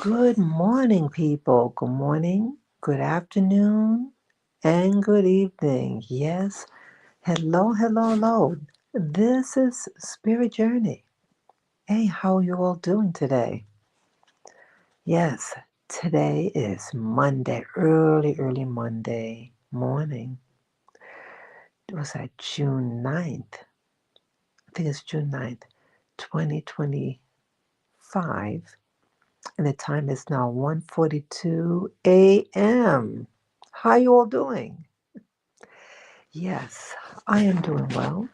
Good morning, people. Good morning, good afternoon, and good evening. Yes, hello, hello, hello. This is Spirit Journey. Hey, how are you all doing today? Yes, today is Monday, early Monday morning. It was that June 9th. I think it's June 9th, 2025. And the time is now 1:42 a.m. How you all doing? Yes, I am doing well.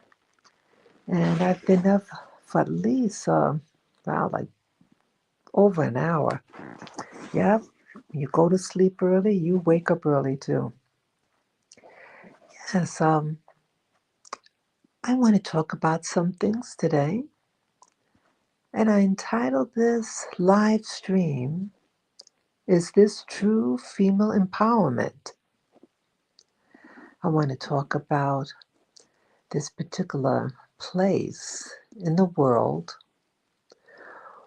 And I've been up for at least, like over an hour. Yep, you go to sleep early, you wake up early too. Yes, I want to talk about some things today. And I entitled this live stream, Is This True Female Empowerment? I want to talk about this particular place in the world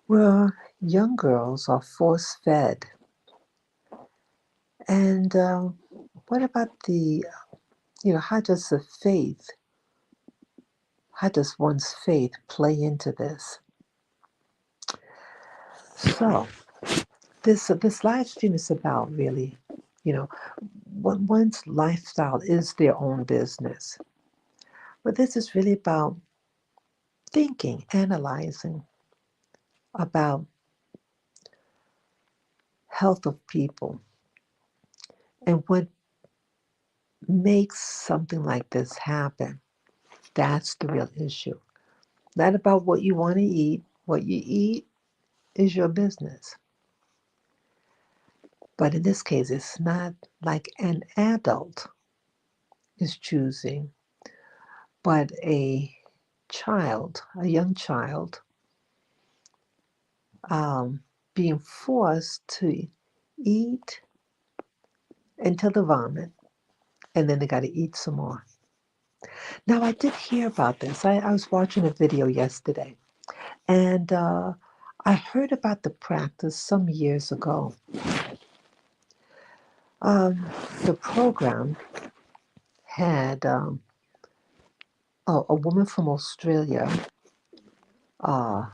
where young girls are force fed. And what about how does one's faith play into this? So, this live stream is about really, you know, one's lifestyle is their own business. But this is really about thinking, analyzing about health of people and what makes something like this happen. That's the real issue. Not about what you want to eat. What you eat is your business. But in this case, it's not like an adult is choosing, but a young child, um, being forced to eat until they vomit, and then they got to eat some more. Now, I did hear about this. I was watching a video yesterday, and I heard about the practice some years ago. Um, the program had a woman from Australia, uh,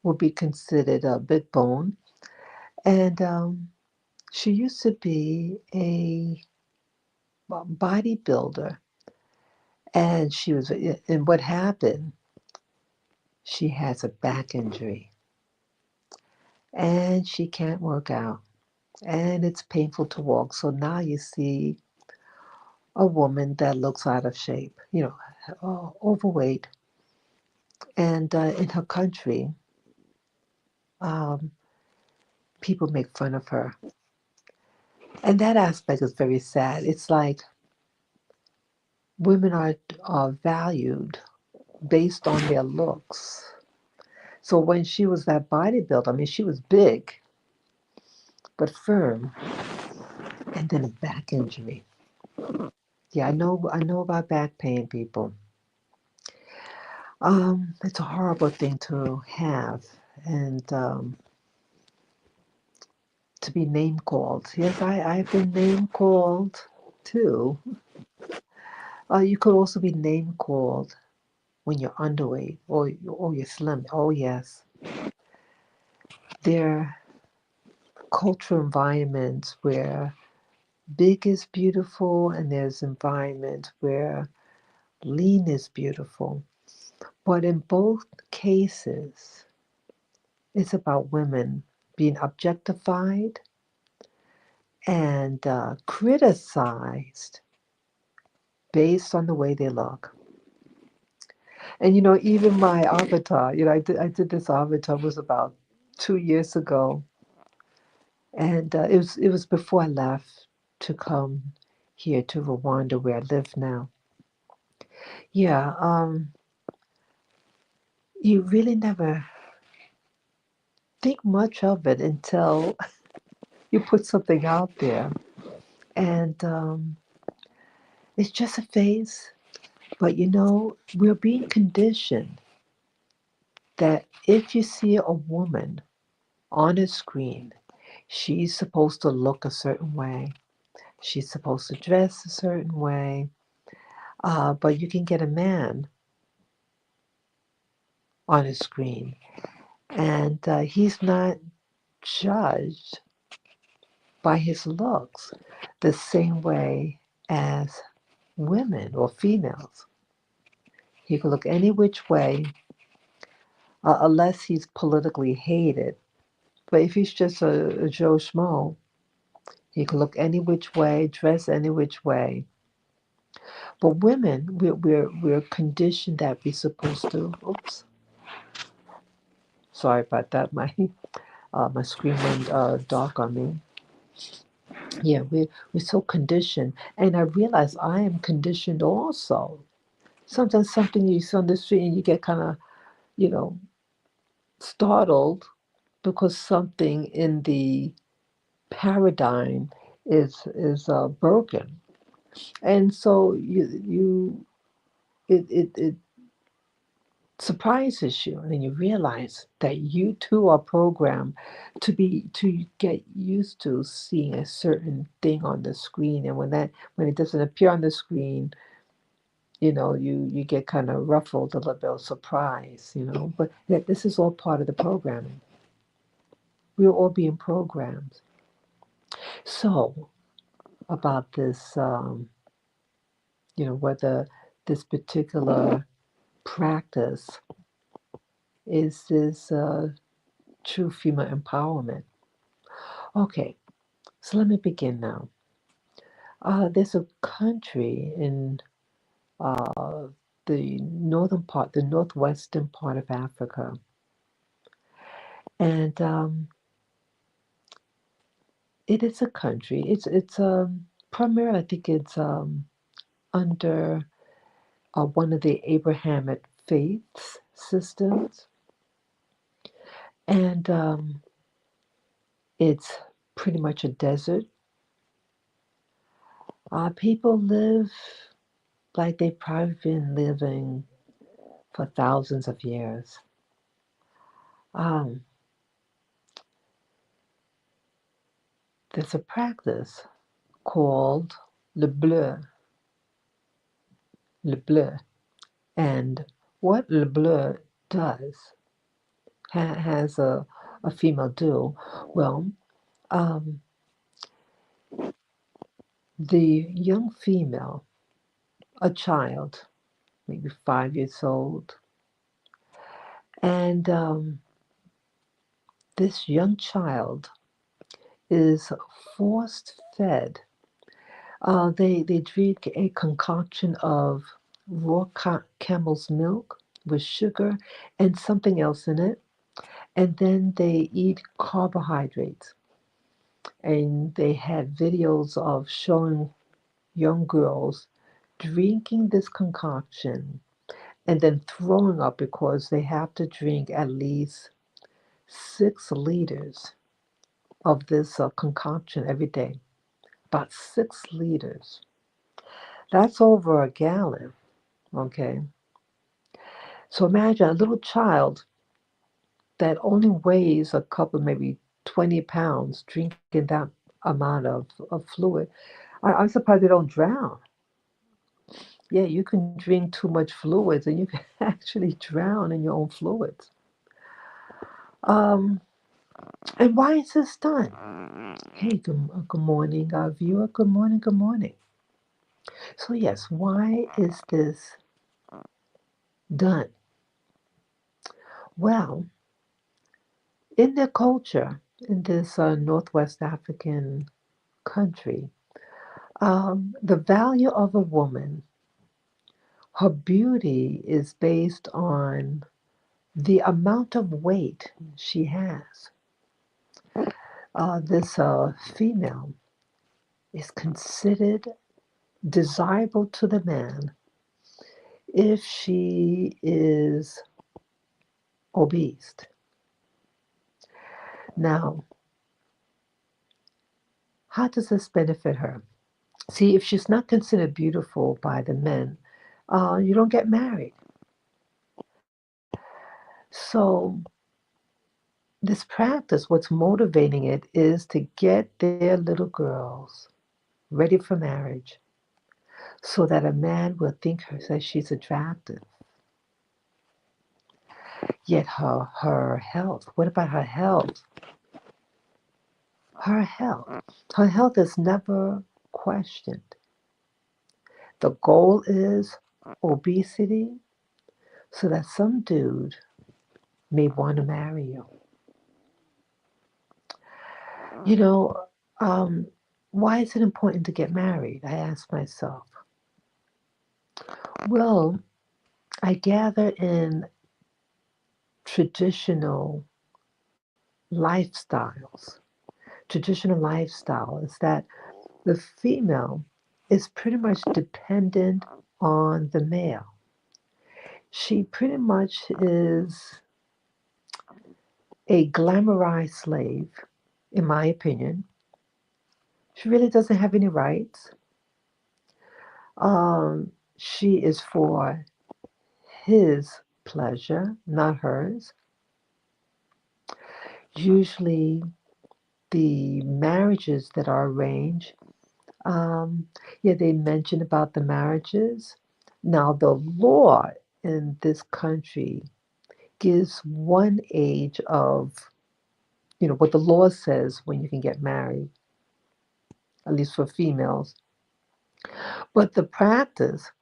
would be considered a big bone, and she used to be a bodybuilder, and and what happened? She has a back injury, and she can't work out, and it's painful to walk. So now you see a woman that looks out of shape, overweight, and in her country, um, people make fun of her. And that aspect is very sad. It's like women are valued based on their looks. So when she was that bodybuilder, I mean, she was big but firm, and then a back injury. Yeah, I know about back pain, people. It's a horrible thing to have, and to be name called. Yes, I've been name called too. You could also be name called when you're underweight or you're slim. Oh yes, there are cultural environments where big is beautiful, and there's environments where lean is beautiful. But in both cases, it's about women being objectified and criticized based on the way they look. And even my avatar, I did this avatar was about 2 years ago, and it was before I left to come here to Rwanda where I live now. Yeah, you really never think much of it until you put something out there, and it's just a phase. But we're being conditioned that if you see a woman on a screen. She's supposed to look a certain way. She's supposed to dress a certain way. But you can get a man on a screen, and he's not judged by his looks the same way as women or females. He can look any which way, unless he's politically hated. But if he's just a Joe Schmo, he can look any which way, dress any which way. But women, we're conditioned that we're supposed to. Oops, sorry about that. My screen went dark on me. Yeah, we're so conditioned, and I realize I am conditioned also. Sometimes something you see on the street and you get kind of, you know, startled because something in the paradigm is broken, and so it surprises you, and then you realize that you too are programmed to get used to seeing a certain thing on the screen, and when it doesn't appear on the screen, you get kind of ruffled, a little bit of surprise, but that this is all part of the programming. We're all being programmed. So about this, whether this particular practice is this true female empowerment. Okay, so let me begin now. There's a country in the northern part, the northwestern part of Africa, and it is a country. It's primarily, I think it's under one of the Abrahamic faiths systems, and it's pretty much a desert. People live like they've probably been living for thousands of years. Um, there's a practice called le bleu, le bleu, and what le bleu does has a female do. Well, um, the young female, a child, maybe 5 years old, and this young child is forced fed. They drink a concoction of raw camel's milk with sugar and something else in it, and then they eat carbohydrates. And they had videos of showing young girls drinking this concoction and then throwing up because they have to drink at least 6 liters of this concoction every day. About 6 liters. That's over a gallon, okay? So imagine a little child that only weighs a couple, maybe 20 pounds, drinking that amount of fluid. I'm surprised they don't drown. Yeah, you can drink too much fluids and you can actually drown in your own fluids. Um, and why is this done? Hey, good morning, viewer. Good morning, good morning. So, yes, why is this done? Well, in their culture, in this Northwest African country, the value of a woman, her beauty is based on the amount of weight she has. This female is considered desirable to the man if she is obese. Now, how does this benefit her? See, if she's not considered beautiful by the men, you don't get married. So this practice, what's motivating it is to get their little girls ready for marriage so that a man will think her that she's attractive. Yet her health, what about her health? Her health. Her health is never questioned. The goal is obesity so that some dude may want to marry you. You know, um, why is it important to get married? I ask myself. Well, I gather in traditional lifestyles. Traditional lifestyle is that the female is pretty much dependent on the male. She pretty much is a glamorized slave, in my opinion. She really doesn't have any rights. She is for his pleasure, not hers. Usually, the marriages that are arranged, um, yeah, they mention about the marriages. Now, the law in this country gives one age of, what the law says when you can get married, at least for females. But the practice,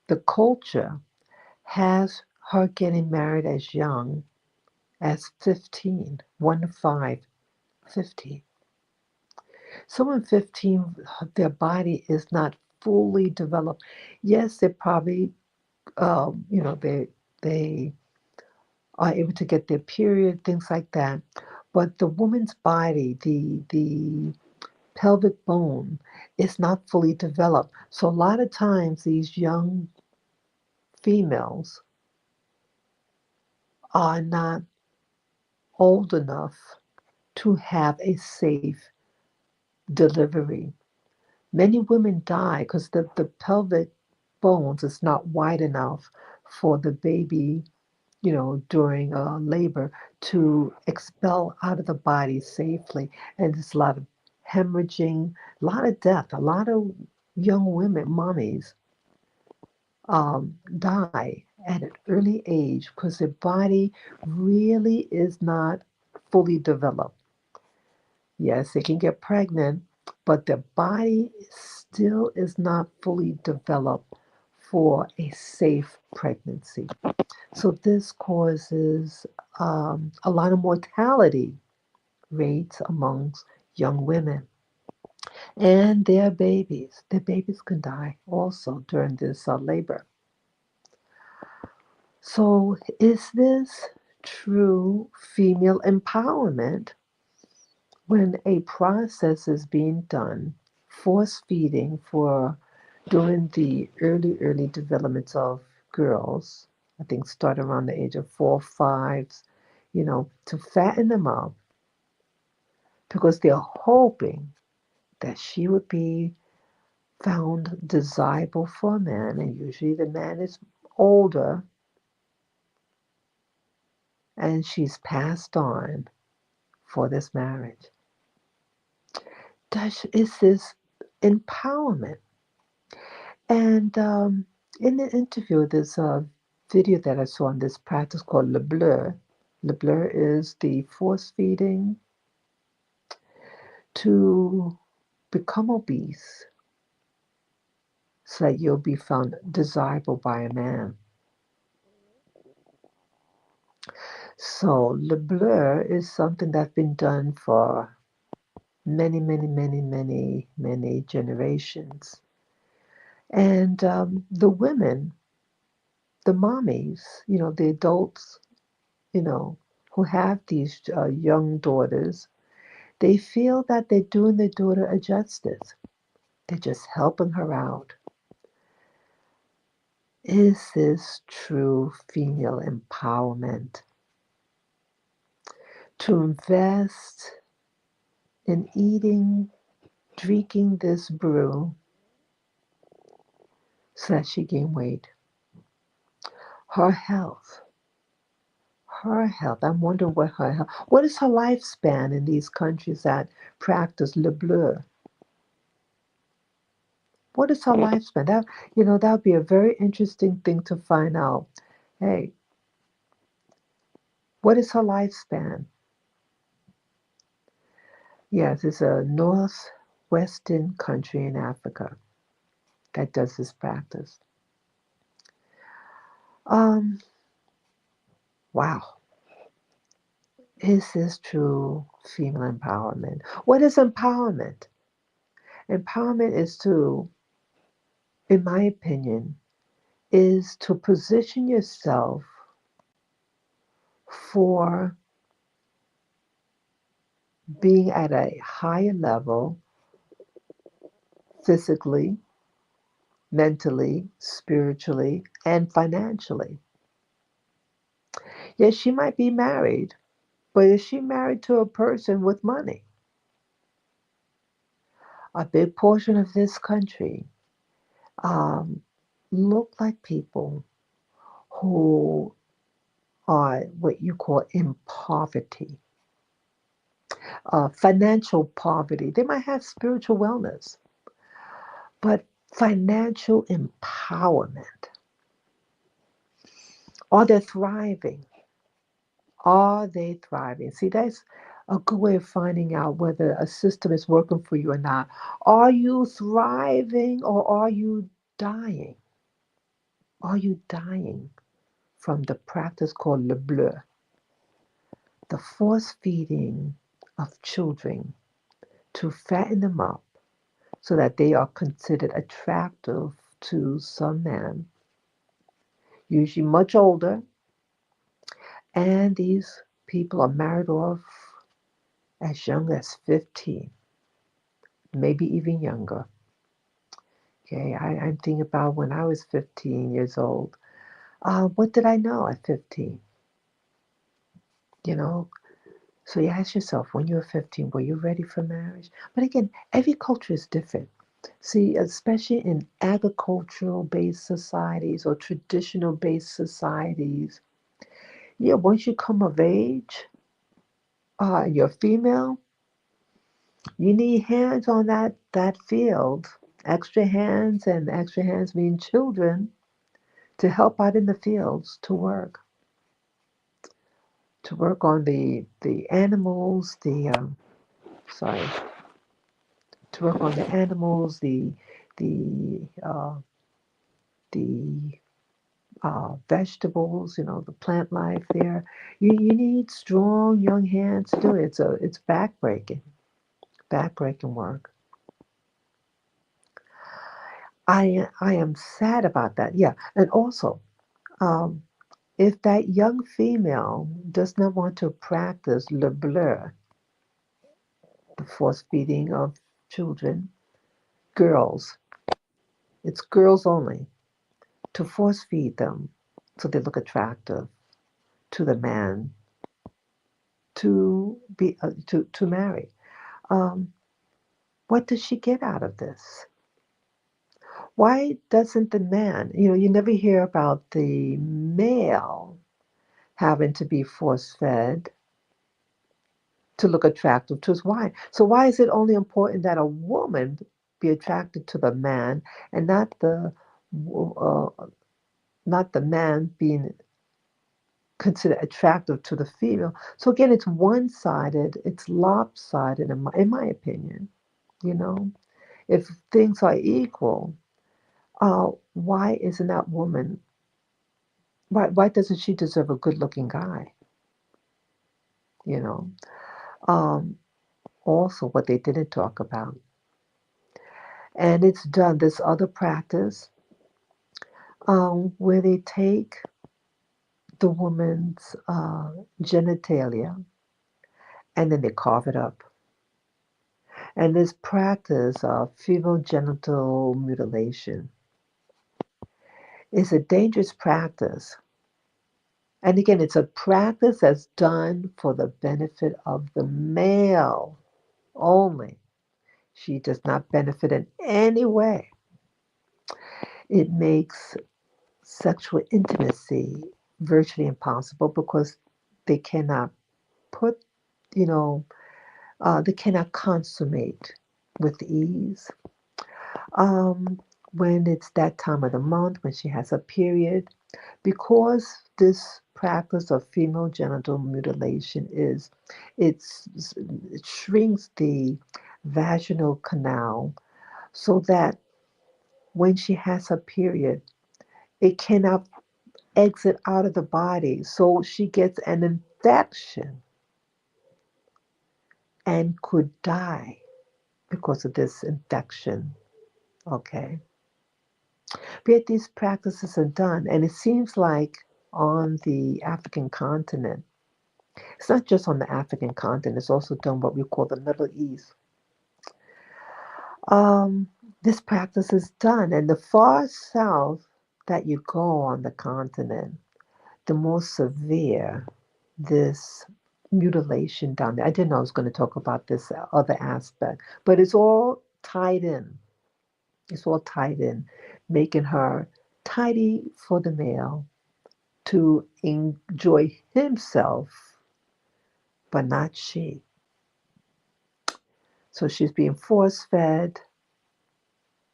the culture, has her getting married as young as 15, 1 to 5, 15. Someone 15, their body is not fully developed. Yes, they probably, they are able to get their period, things like that. But the woman's body, the pelvic bone, is not fully developed. So a lot of times these young females are not old enough to have a safe delivery. Many women die because the pelvic bones is not wide enough for the baby, during labor to expel out of the body safely. And there's a lot of hemorrhaging, a lot of death, a lot of young women, mommies, die at an early age because their body really is not fully developed. Yes, they can get pregnant, but their body still is not fully developed for a safe pregnancy. So this causes a lot of mortality rates amongst young women and their babies. Their babies can die also during this labor. So is this true female empowerment when a process is being done, force feeding for during the early development of girls, I think start around the age of 4, 5, to fatten them up because they're hoping that she would be found desirable for a man, and usually the man is older and she's passed on for this marriage. Is this empowerment? And in the interview, there's a video that I saw on this practice called Le Bleu. Le Bleu is the force feeding to become obese so that you'll be found desirable by a man. So Le Bleu is something that's been done for many, many, many, many, many generations. And the women, the mommies, the adults, you know, who have these young daughters, they feel that they're doing their daughter a justice. They're just helping her out. Is this true female empowerment? To invest in eating, drinking this brew so that she gain weight. Her health, her health. I'm wondering what her health. What is her lifespan in these countries that practice Le Bleu? What is her lifespan? That would be a very interesting thing to find out. Hey, what is her lifespan? Yes, it's a northwestern country in Africa that does this practice. Um, wow. Is this true female empowerment? What is empowerment? Empowerment is to, in my opinion, is to position yourself for being at a higher level physically, mentally, spiritually, and financially. Yes, she might be married, but is she married to a person with money? A big portion of this country um, look like people who are what you call in poverty, financial poverty. They might have spiritual wellness, but financial empowerment. Are they thriving? Are they thriving? See, that's a good way of finding out whether a system is working for you or not. Are you thriving or are you dying? Are you dying from the practice called Le Bleu, the force feeding of children to fatten them up so that they are considered attractive to some man, usually much older, and these people are married off as young as 15, maybe even younger. Okay, I'm thinking about when I was 15 years old. What did I know at 15? You know, so you ask yourself, when you were 15, were you ready for marriage? But again, every culture is different. See, especially in agricultural based societies or traditional based societies, yeah, once you come of age, you're female, you need hands on that field. Extra hands mean children to help out in the fields to work on the animals, sorry, to work on the animals, the the vegetables, the plant life there. You need strong young hands to do it. It's backbreaking work. I am sad about that. Yeah, and also, um, if that young female does not want to practice le bleu, the force feeding of children, girls, it's girls only, to force feed them so they look attractive to the man to marry. Um, what does she get out of this? Why doesn't the man, you never hear about the male having to be force fed to look attractive to his wife. So why is it only important that a woman be attracted to the man and uh, not the man being considered attractive to the female? So again, it's one-sided, it's lopsided in my opinion. You know, if things are equal, why isn't that woman? Why doesn't she deserve a good-looking guy? You know. Um, Also, what they didn't talk about, and it's done this other practice where they take the woman's genitalia and then they carve it up. And this practice of female genital mutilation is a dangerous practice. And again, it's a practice that's done for the benefit of the male only. She does not benefit in any way. It makes sexual intimacy virtually impossible because They cannot put, you know, they cannot consummate with ease. Um, when it's that time of the month, when she has a period, because this practice of female genital mutilation it's, it shrinks the vaginal canal so that when she has her period, it cannot exit out of the body. So she gets an infection and could die because of this infection. Okay. Yet these practices are done, and it seems like on the African continent, it's not just on the African continent, it's also done what we call the Middle East. Um, this practice is done, and the far south that you go on the continent, the more severe this mutilation down there. I didn't know I was going to talk about this other aspect, but it's all tied in. It's all tied in, making her tidy for the male to enjoy himself, but not she. So she's being force fed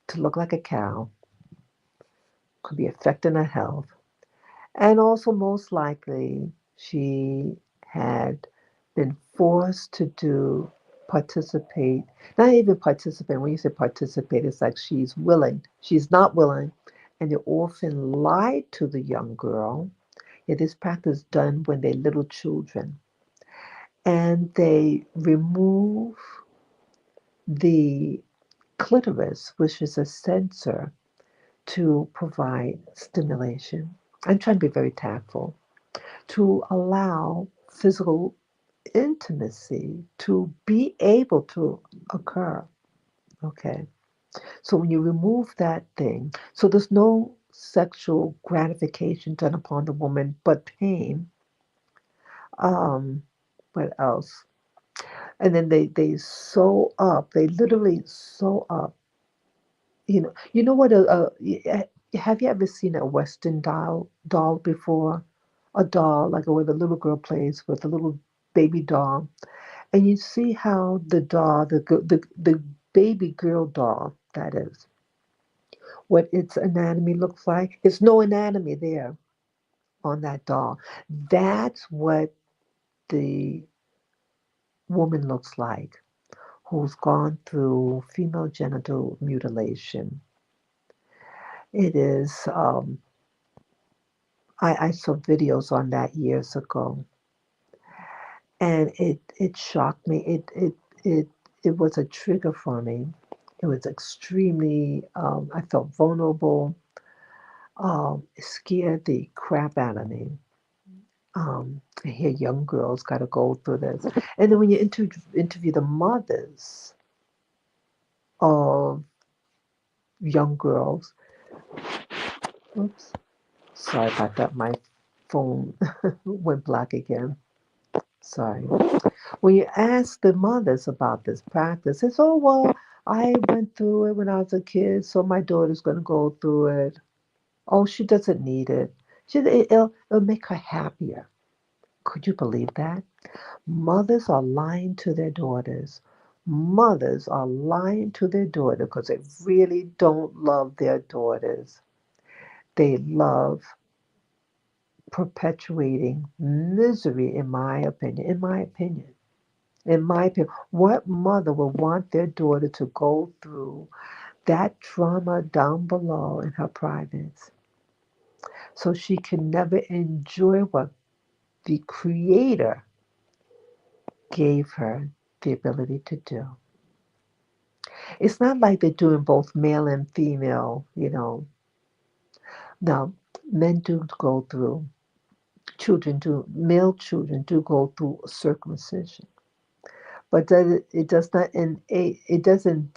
to look like a cow, could be affecting her health. And also, most likely, she had been forced to participate, not even participate. When you say participate, it's like she's willing, she's not willing. And the orphan lied to the young girl. Yeah, this practice done when they're little children. And they remove the clitoris, which is a sensor to provide stimulation. I'm trying to be very tactful to allow physical intimacy to be able to occur. Okay. So when you remove that thing, so there's no sexual gratification done upon the woman, but pain. Um, what else? And then they sew up. They literally sew up. You know what? Have you ever seen a Western doll before? A doll like where the little girl plays with a little baby doll, and you see how the doll, the baby girl doll, that is, what its anatomy looks like. There's no anatomy there on that doll. That's what the woman looks like who's gone through female genital mutilation. It is. I saw videos on that years ago, and it shocked me. It was a trigger for me. It was extremely. I felt vulnerable. It scared the crap out of me. I hear young girls got to go through this, and then when you interview the mothers of young girls, oops, sorry about that. My phone went black again. Sorry. When you ask the mothers about this practice, it's, oh, well, I went through it when I was a kid, so my daughter's going to go through it. Oh, she doesn't need it. It'll make her happier. Could you believe that? Mothers are lying to their daughters. Mothers are lying to their daughter because they really don't love their daughters. They love perpetuating misery, in my opinion. In my opinion. In my opinion, what mother would want their daughter to go through that trauma down below in her privates so she can never enjoy what the Creator gave her the ability to do? It's not like they're doing both male and female, you know. Now, men do go through, male children do go through circumcision, but it does not, it doesn't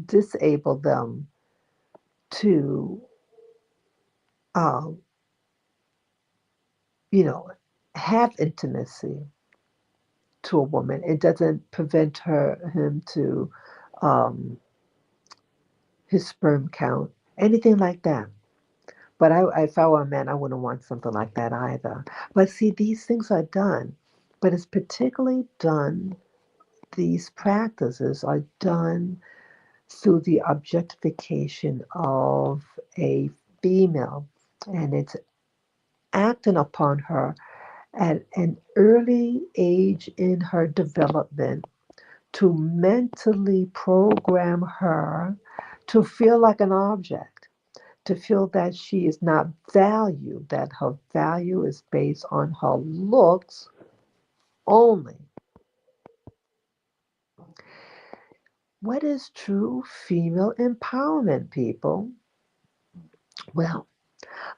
disable them to, um, you know, have intimacy to a woman. It doesn't prevent him to, um, his sperm count, anything like that. But if I were a man, I wouldn't want something like that either. But see, these things are done. But it's particularly done, these practices are done through the objectification of a female. And it's acting upon her at an early age in her development to mentally program her to feel like an object, to feel that she is not valued, that her value is based on her looks only. What is true female empowerment, people? Well,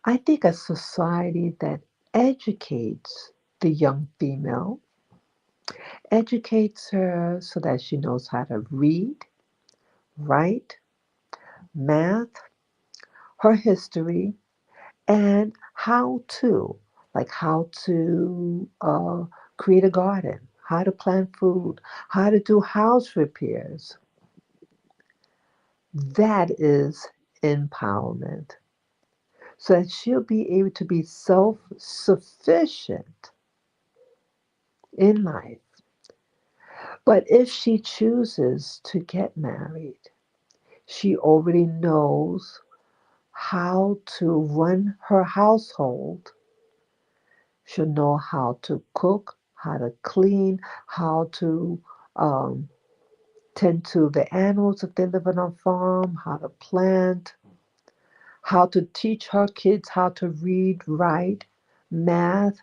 I think a society that educates the young female, educates her so that she knows how to read, write, math, her history, and how to create a garden, how to plant food, how to do house repairs. That is empowerment. So that she'll be able to be self sufficient in life. But if she chooses to get married, she already knows how to run her household. She'll know how to cook, how to clean, how to um, tend to the animals if they live on a farm, how to plant, how to teach her kids how to read, write, math,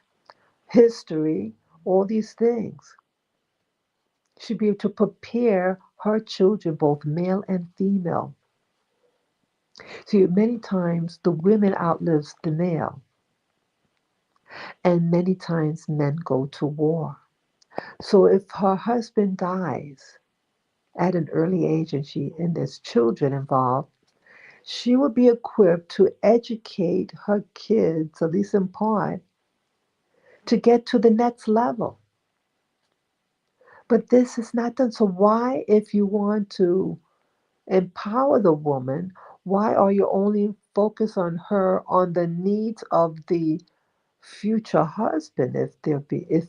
history, all these things. She'll be able to prepare her children, both male and female. See, many times the women outlives the male, and many times men go to war. So if her husband dies at an early age and there's children involved, she will be equipped to educate her kids, at least in part, to get to the next level. But this is not done. So why, if you want to empower the woman, why are you only focused on her, on the needs of the future husband, if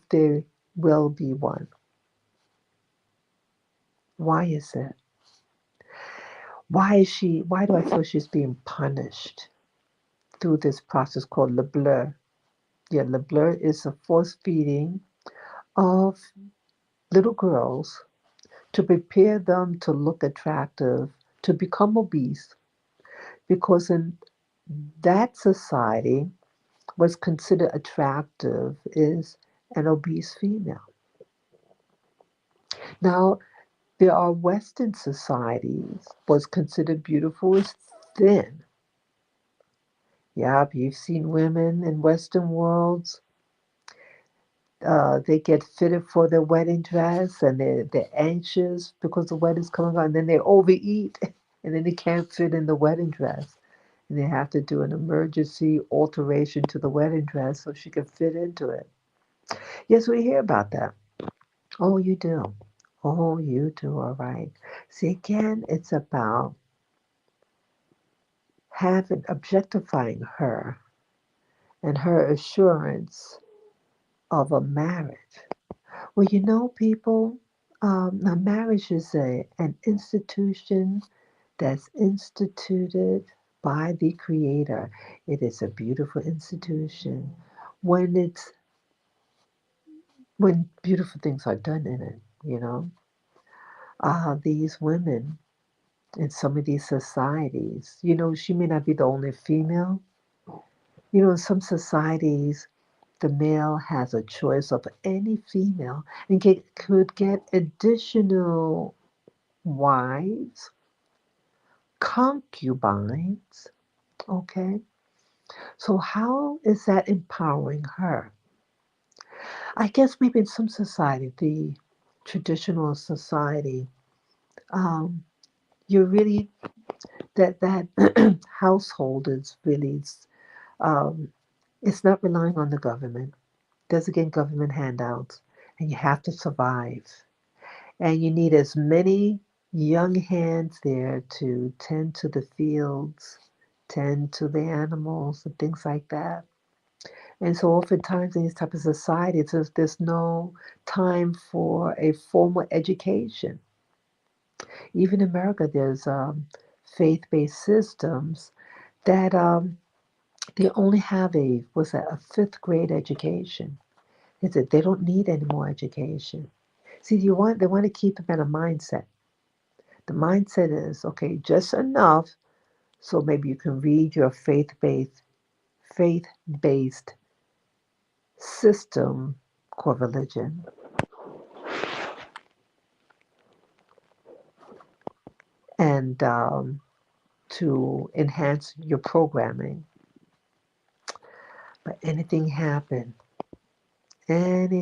there will be one? Why is it? Why do I feel she's being punished through this process called Le Bleu? Yeah, Le Bleu is a force feeding of little girls to prepare them to look attractive, to become obese, because in that society, what's considered attractive is an obese female. Now, there are Western societies, what's considered beautiful is thin. Yep, you've seen women in Western worlds. They get fitted for their wedding dress and they're anxious because the wedding's coming on, and then they overeat and then they can't fit in the wedding dress. And they have to do an emergency alteration to the wedding dress so she can fit into it. Yes, we hear about that. Oh, you do. Oh, you do. All right. See, again, it's about having objectifying her and her assurance of a marriage. Well, people, now marriage is an institution that's instituted by the Creator. It is a beautiful institution when when beautiful things are done in it. These women in some of these societies, she may not be the only female. In some societies, the male has a choice of any female and could get additional wives, concubines. Okay, so how is that empowering her? I guess maybe in some society, the traditional society, um, you're really that household is really um, it's not relying on the government. Doesn't get government handouts, and you have to survive. And you need as many young hands there to tend to the fields, tend to the animals and things like that. And so oftentimes in these type of societies, there's no time for a formal education. Even in America, there's faith-based systems that they only have a fifth grade education. It's that they don't need any more education. See, they want to keep them in a mindset. The mindset is okay, just enough so maybe you can read your faith-based system called religion, and to enhance your programming. But anything happen in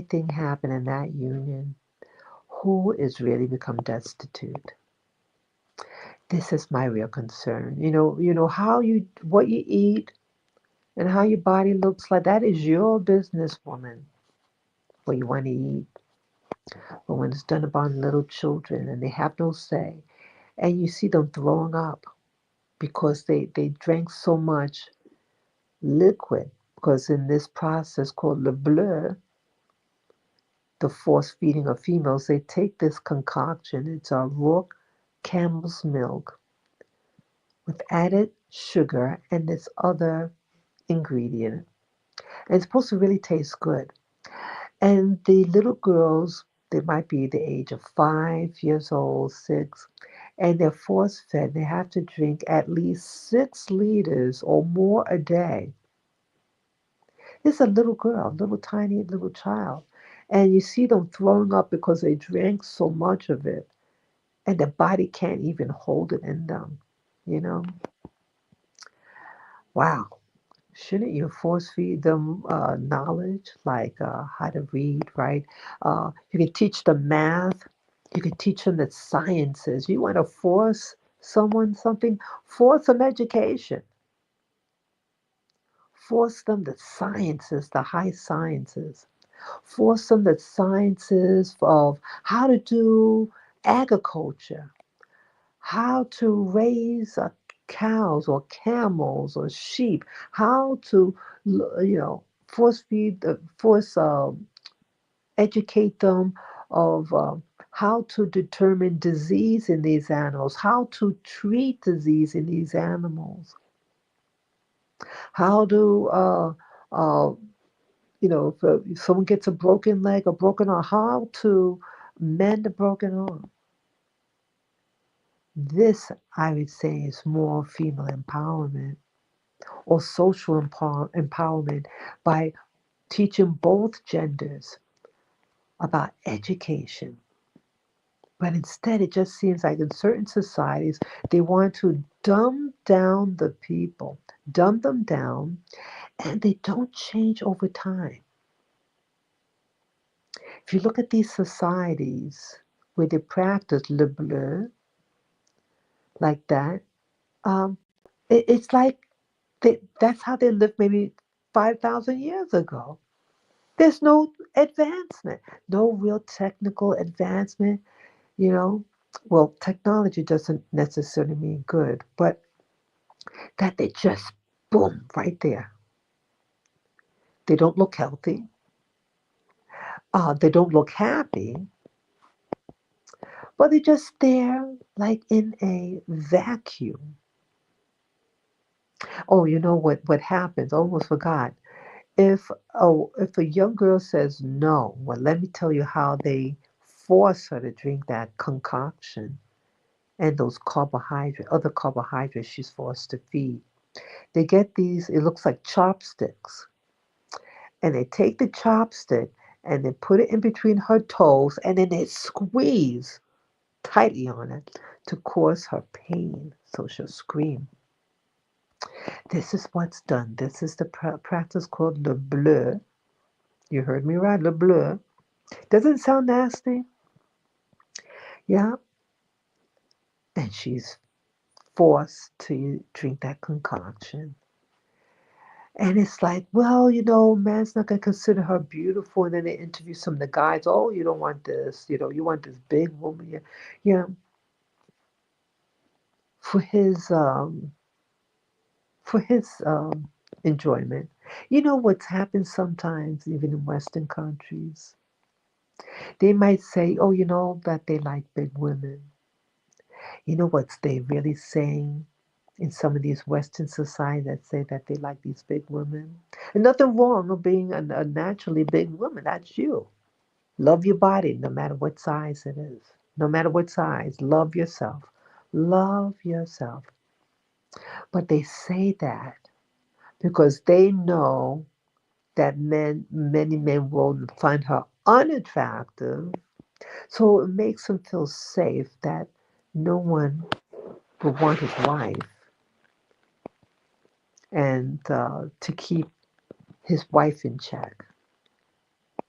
that union, who is really become destitute? This is my real concern. What you eat and how your body looks like. That is your business, woman. What you want to eat. But when it's done upon little children and they have no say, and you see them throwing up because they drank so much liquid, because in this process called le bleu, the force feeding of females, they take this concoction. It's a raw camel's milk with added sugar and this other ingredient. And it's supposed to really taste good. And the little girls, they might be the age of 5 years old, 6, and they're force fed. They have to drink at least 6 liters or more a day. It's a little girl, little tiny little child. And you see them throwing up because they drank so much of it, and the body can't even hold it in them. You know? Wow. Shouldn't you force feed them knowledge like how to read, right? You can teach them math. You can teach them the sciences. You want to force someone something, force them education. Force them the sciences, the high sciences. Force them the sciences of how to do agriculture, how to raise cows or camels or sheep, how to, force feed, force educate them of how to determine disease in these animals, how to treat disease in these animals, how to, uh, if someone gets a broken leg or broken arm, how to mend a broken arm. This, I would say, is more female empowerment or social empowerment by teaching both genders about education. But instead, it just seems like in certain societies, they want to dumb down the people, dumb them down, and they don't change over time. If you look at these societies where they practice le bleu like that, um, it's like that's how they lived maybe 5,000 years ago. There's no advancement, no real technical advancement, you know. Well, technology doesn't necessarily mean good, but that they just boom right there. They don't look healthy. They don't look happy, but they're just there like in a vacuum. Oh, you know what happens? Almost forgot. If a young girl says no, well, let me tell you how they force her to drink that concoction and those other carbohydrates she's forced to feed. They get these, it looks like chopsticks, and they take the chopstick and they put it in between her toes and then they squeeze tightly on it to cause her pain so she'll scream. This is what's done. This is the practice called le bleu. You heard me right, le bleu. Doesn't sound nasty? Yeah. And she's forced to drink that concoction. And it's like, well, man's not going to consider her beautiful. And then they interview some of the guys. Oh, you don't want this. You want this big woman. Yeah. Yeah. For his for his enjoyment. You know what's happened sometimes, even in Western countries? They might say, oh, you know, that they like big women. You know what's they really saying in some of these Western societies that say that they like these big women? And nothing wrong with being a naturally big woman. That's you. Love your body no matter what size it is. No matter what size. Love yourself. Love yourself. But they say that because they know that many men will find her unattractive. So it makes him feel safe that no one will want his wife and to keep his wife in check.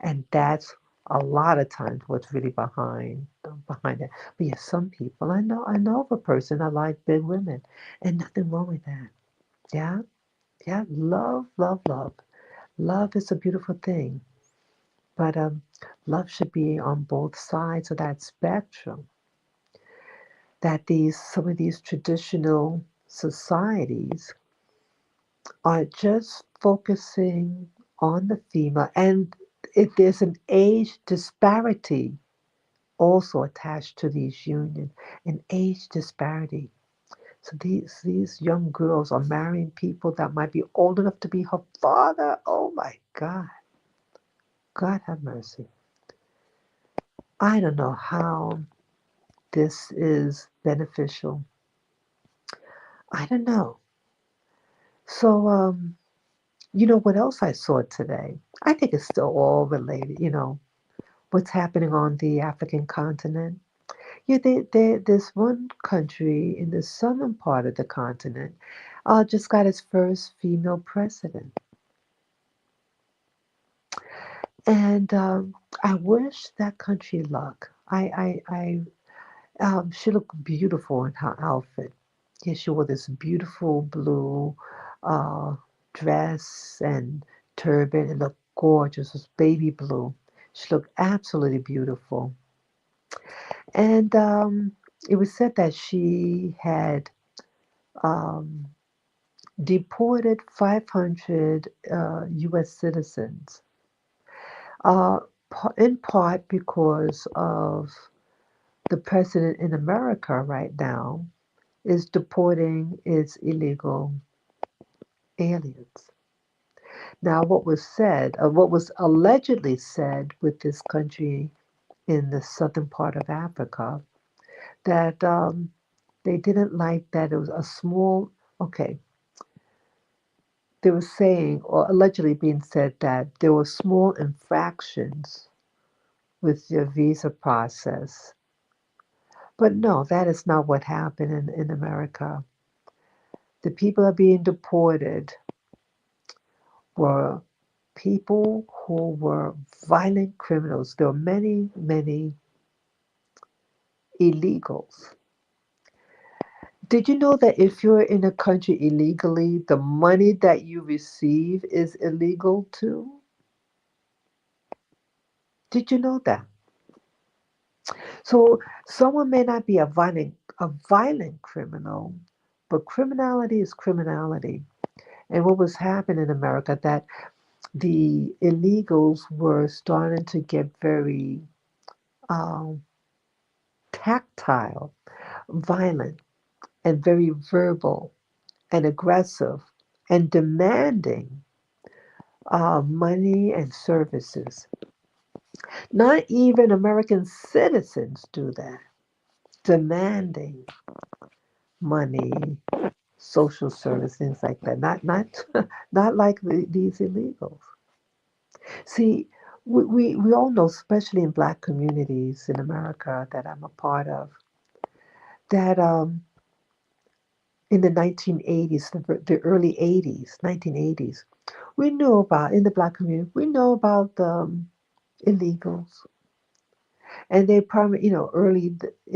And that's a lot of times what's really behind it. But yeah, some people I know of a person I like big women, and nothing wrong with that. Yeah, yeah, love, love, love. Love is a beautiful thing, but love should be on both sides of that spectrum. That these some of these traditional societies are just focusing on the female, and if there's an age disparity also attached to these unions, an age disparity. So these young girls are marrying people that might be old enough to be her father. Oh my God. God have mercy. I don't know how this is beneficial. I don't know. So you know what else I saw today? I think it's still all related, what's happening on the African continent. Yeah, there's one country in the southern part of the continent just got its first female president. And I wish that country luck. She looked beautiful in her outfit. Yeah, she wore this beautiful blue uh, dress and turban. It looked gorgeous. It was baby blue. She looked absolutely beautiful. And it was said that she had um, deported 500 U.S. citizens, uh, in part because of the president in America right now is deporting its illegal aliens. Now, what was allegedly said with this country in the southern part of Africa, that they didn't like that it was a small, okay, they were saying, or allegedly being said, that there were small infractions with your visa process. But no, that is not what happened in America. The people are being deported were people who were violent criminals. There were many, many illegals. Did you know that if you're in a country illegally, the money that you receive is illegal too? Did you know that? So someone may not be a violent criminal, but criminality is criminality. And what was happening in America that the illegals were starting to get very um, tactile, violent, and very verbal and aggressive and demanding money and services. Not even American citizens do that, demanding money, social service, things like that. Not not like these illegals. See, we all know, especially in black communities in America that I'm a part of, that in the 1980s, the early 80s, 1980s, we knew about, in the black community, we know about the illegals. And they probably, in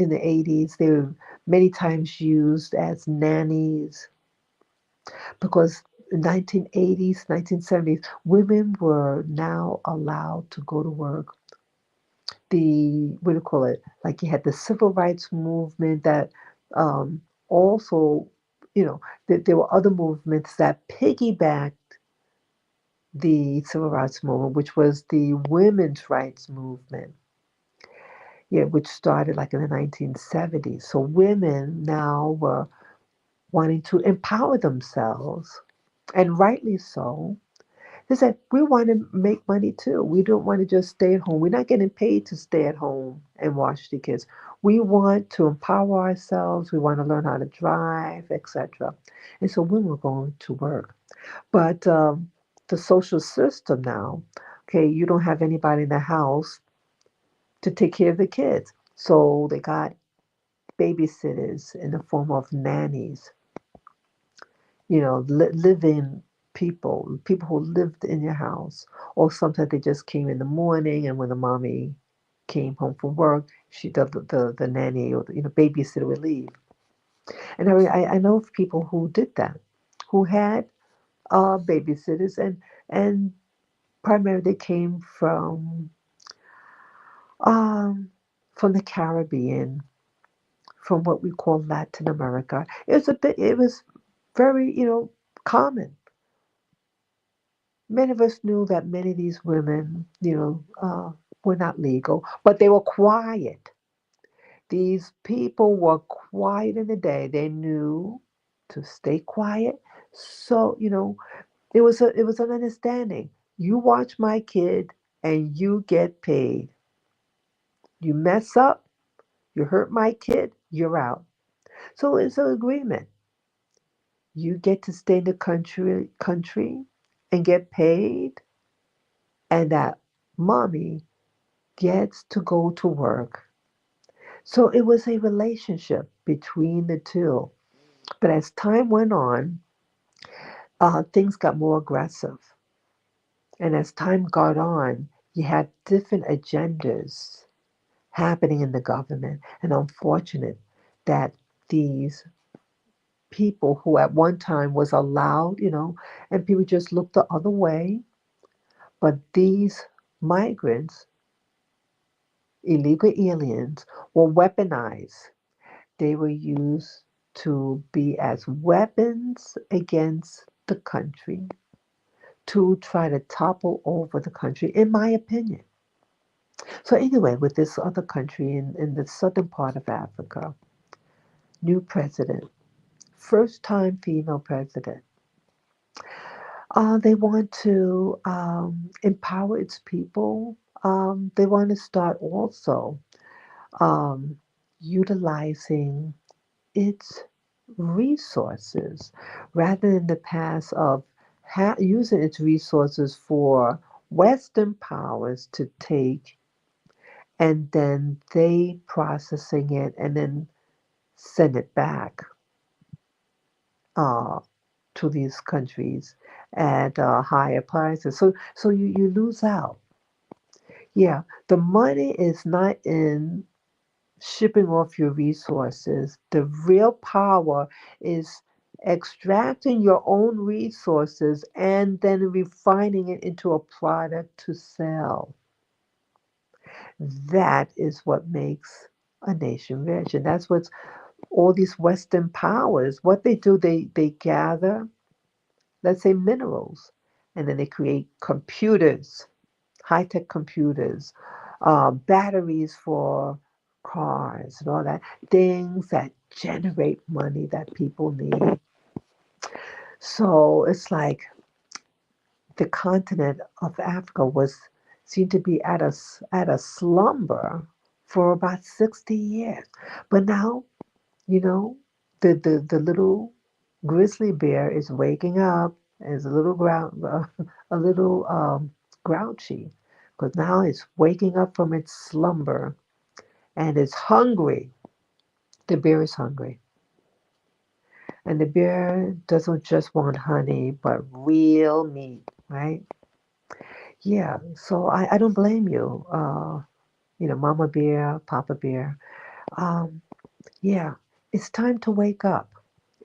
the 80s, they were many times used as nannies because in 1980s, 1970s, women were now allowed to go to work. What do you call it? Like you had the civil rights movement that also there were other movements that piggybacked the civil rights movement, which was the women's rights movement, yeah, which started like in the 1970s. So women now were wanting to empower themselves, and rightly so. They said, we want to make money too. We don't want to just stay at home. We're not getting paid to stay at home and watch the kids. We want to empower ourselves. We want to learn how to drive, etc. And so women were going to work. But the social system now, okay, you don't have anybody in the house to take care of the kids. So they got babysitters in the form of nannies, living people who lived in your house. Or sometimes they just came in the morning, and when the mommy came home from work, the nanny or the babysitter would leave. And I know of people who did that, who had babysitters, and primarily they came um, from the Caribbean, from what we call Latin America. It was very, common. Many of us knew that many of these women, were not legal, but they were quiet. These people were quiet in the day. They knew to stay quiet. So, it was an understanding. You watch my kid and you get paid. You mess up, you hurt my kid, you're out. So it's an agreement. You get to stay in the country and get paid, and that mommy gets to go to work. So it was a relationship between the two. But as time went on, things got more aggressive. And as time got on, you had different agendas happening in the government. And unfortunate that these people who at one time was allowed, and people just looked the other way, but these migrants, illegal aliens, were weaponized. They were used to be as weapons against the country, to try to topple over the country, in my opinion. So, anyway, with this other country in the southern part of Africa, new president, first time female president, they want to empower its people. They want to start also um, utilizing its resources rather than the past of using its resources for Western powers to take, and then they processing it and then send it back uh, to these countries at higher prices. So you lose out. Yeah, the money is not in shipping off your resources. The real power is extracting your own resources and then refining it into a product to sell. That is what makes a nation rich. And that's what's all these Western powers, what they do, they gather, let's say, minerals, and then they create computers, high tech computers, batteries for cars, and all that, things that generate money that people need. So it's like the continent of Africa was seemed to be at a slumber for about 60 years. But now, you know, the little grizzly bear is waking up, is a little a little grouchy, because now it's waking up from its slumber and it's hungry. The bear is hungry, and the bear doesn't just want honey, but real meat, right? Yeah. So I don't blame you. Mama bear, Papa bear. Um, yeah, it's time to wake up.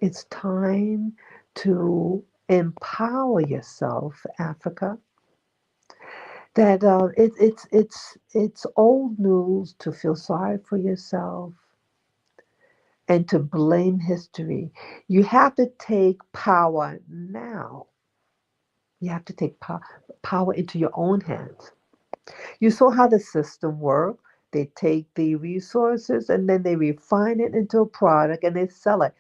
It's time to empower yourself, Africa. That it's old news to feel sorry for yourself and to blame history. You have to take power now. You have to take power into your own hands. You saw how the system works. They take the resources and then they refine it into a product and they sell it.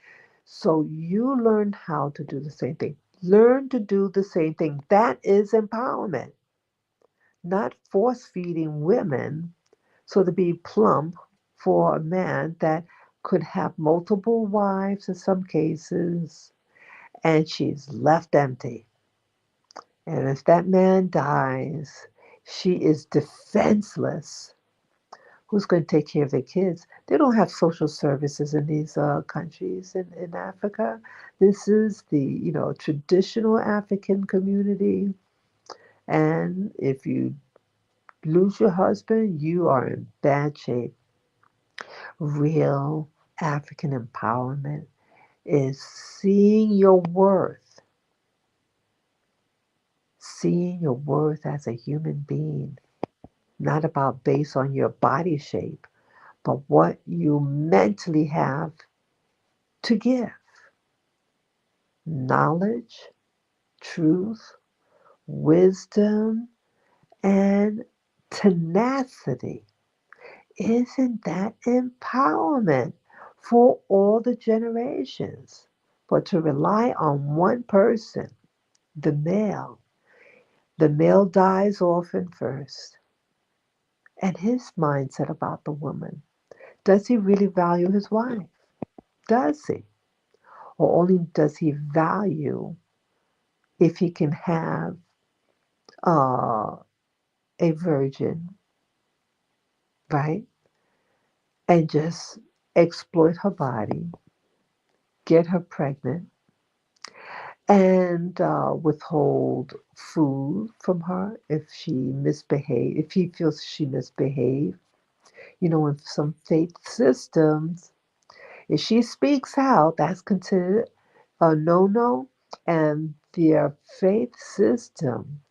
So you learn how to do the same thing. Learn to do the same thing. That is empowerment, not force feeding women so to be plump for a man that could have multiple wives in some cases and she's left empty. And if that man dies, she is defenseless. Who's going to take care of their kids? They don't have social services in these countries in Africa. This is the traditional African community, and if you lose your husband, you are in bad shape. Real African empowerment is seeing your worth as a human being, not about based on your body shape, but what you mentally have to give. Knowledge, truth, wisdom, and tenacity. Isn't that empowerment for all the generations? But to rely on one person, the male dies often first. And his mindset about the woman. Does he really value his wife? Does he? Or only does he value if he can have uh, a virgin, right? And just exploit her body, get her pregnant, and withhold food from her if he feels she misbehaved. In some faith systems, if she speaks out, that's considered a no-no, and their faith system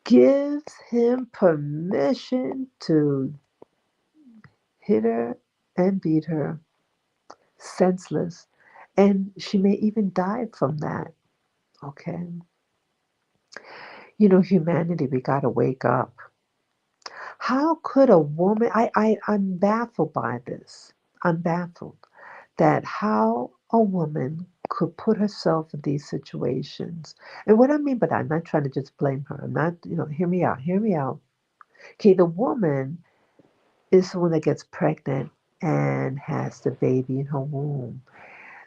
gives him permission to hit her and beat her senseless, and she may even die from that. Okay, humanity, we got to wake up. How could a woman? I'm baffled by this. I'm baffled that how a woman could put herself in these situations. And what I mean by that, I'm not trying to just blame her. I'm not, hear me out, hear me out. Okay, the woman is the one that gets pregnant and has the baby in her womb.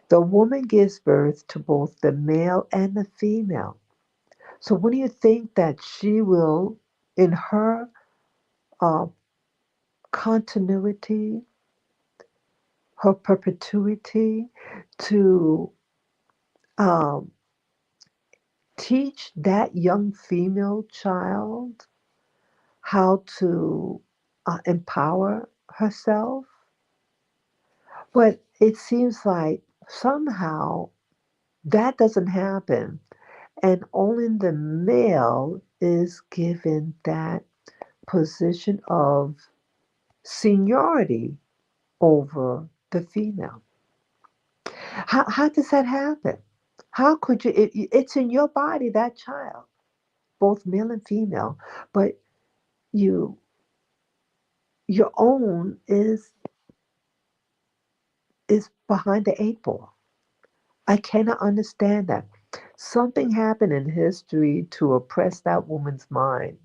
The woman gives birth to both the male and the female. So what do you think that she will, in her uh, continuity, her perpetuity, to um, teach that young female child how to empower herself? But it seems like somehow that doesn't happen, and only the male is given that position of seniority over the female. How does that happen? How could you? It's in your body, that child, both male and female, but you, your own is behind the eight ball. I cannot understand that. Something happened in history to oppress that woman's mind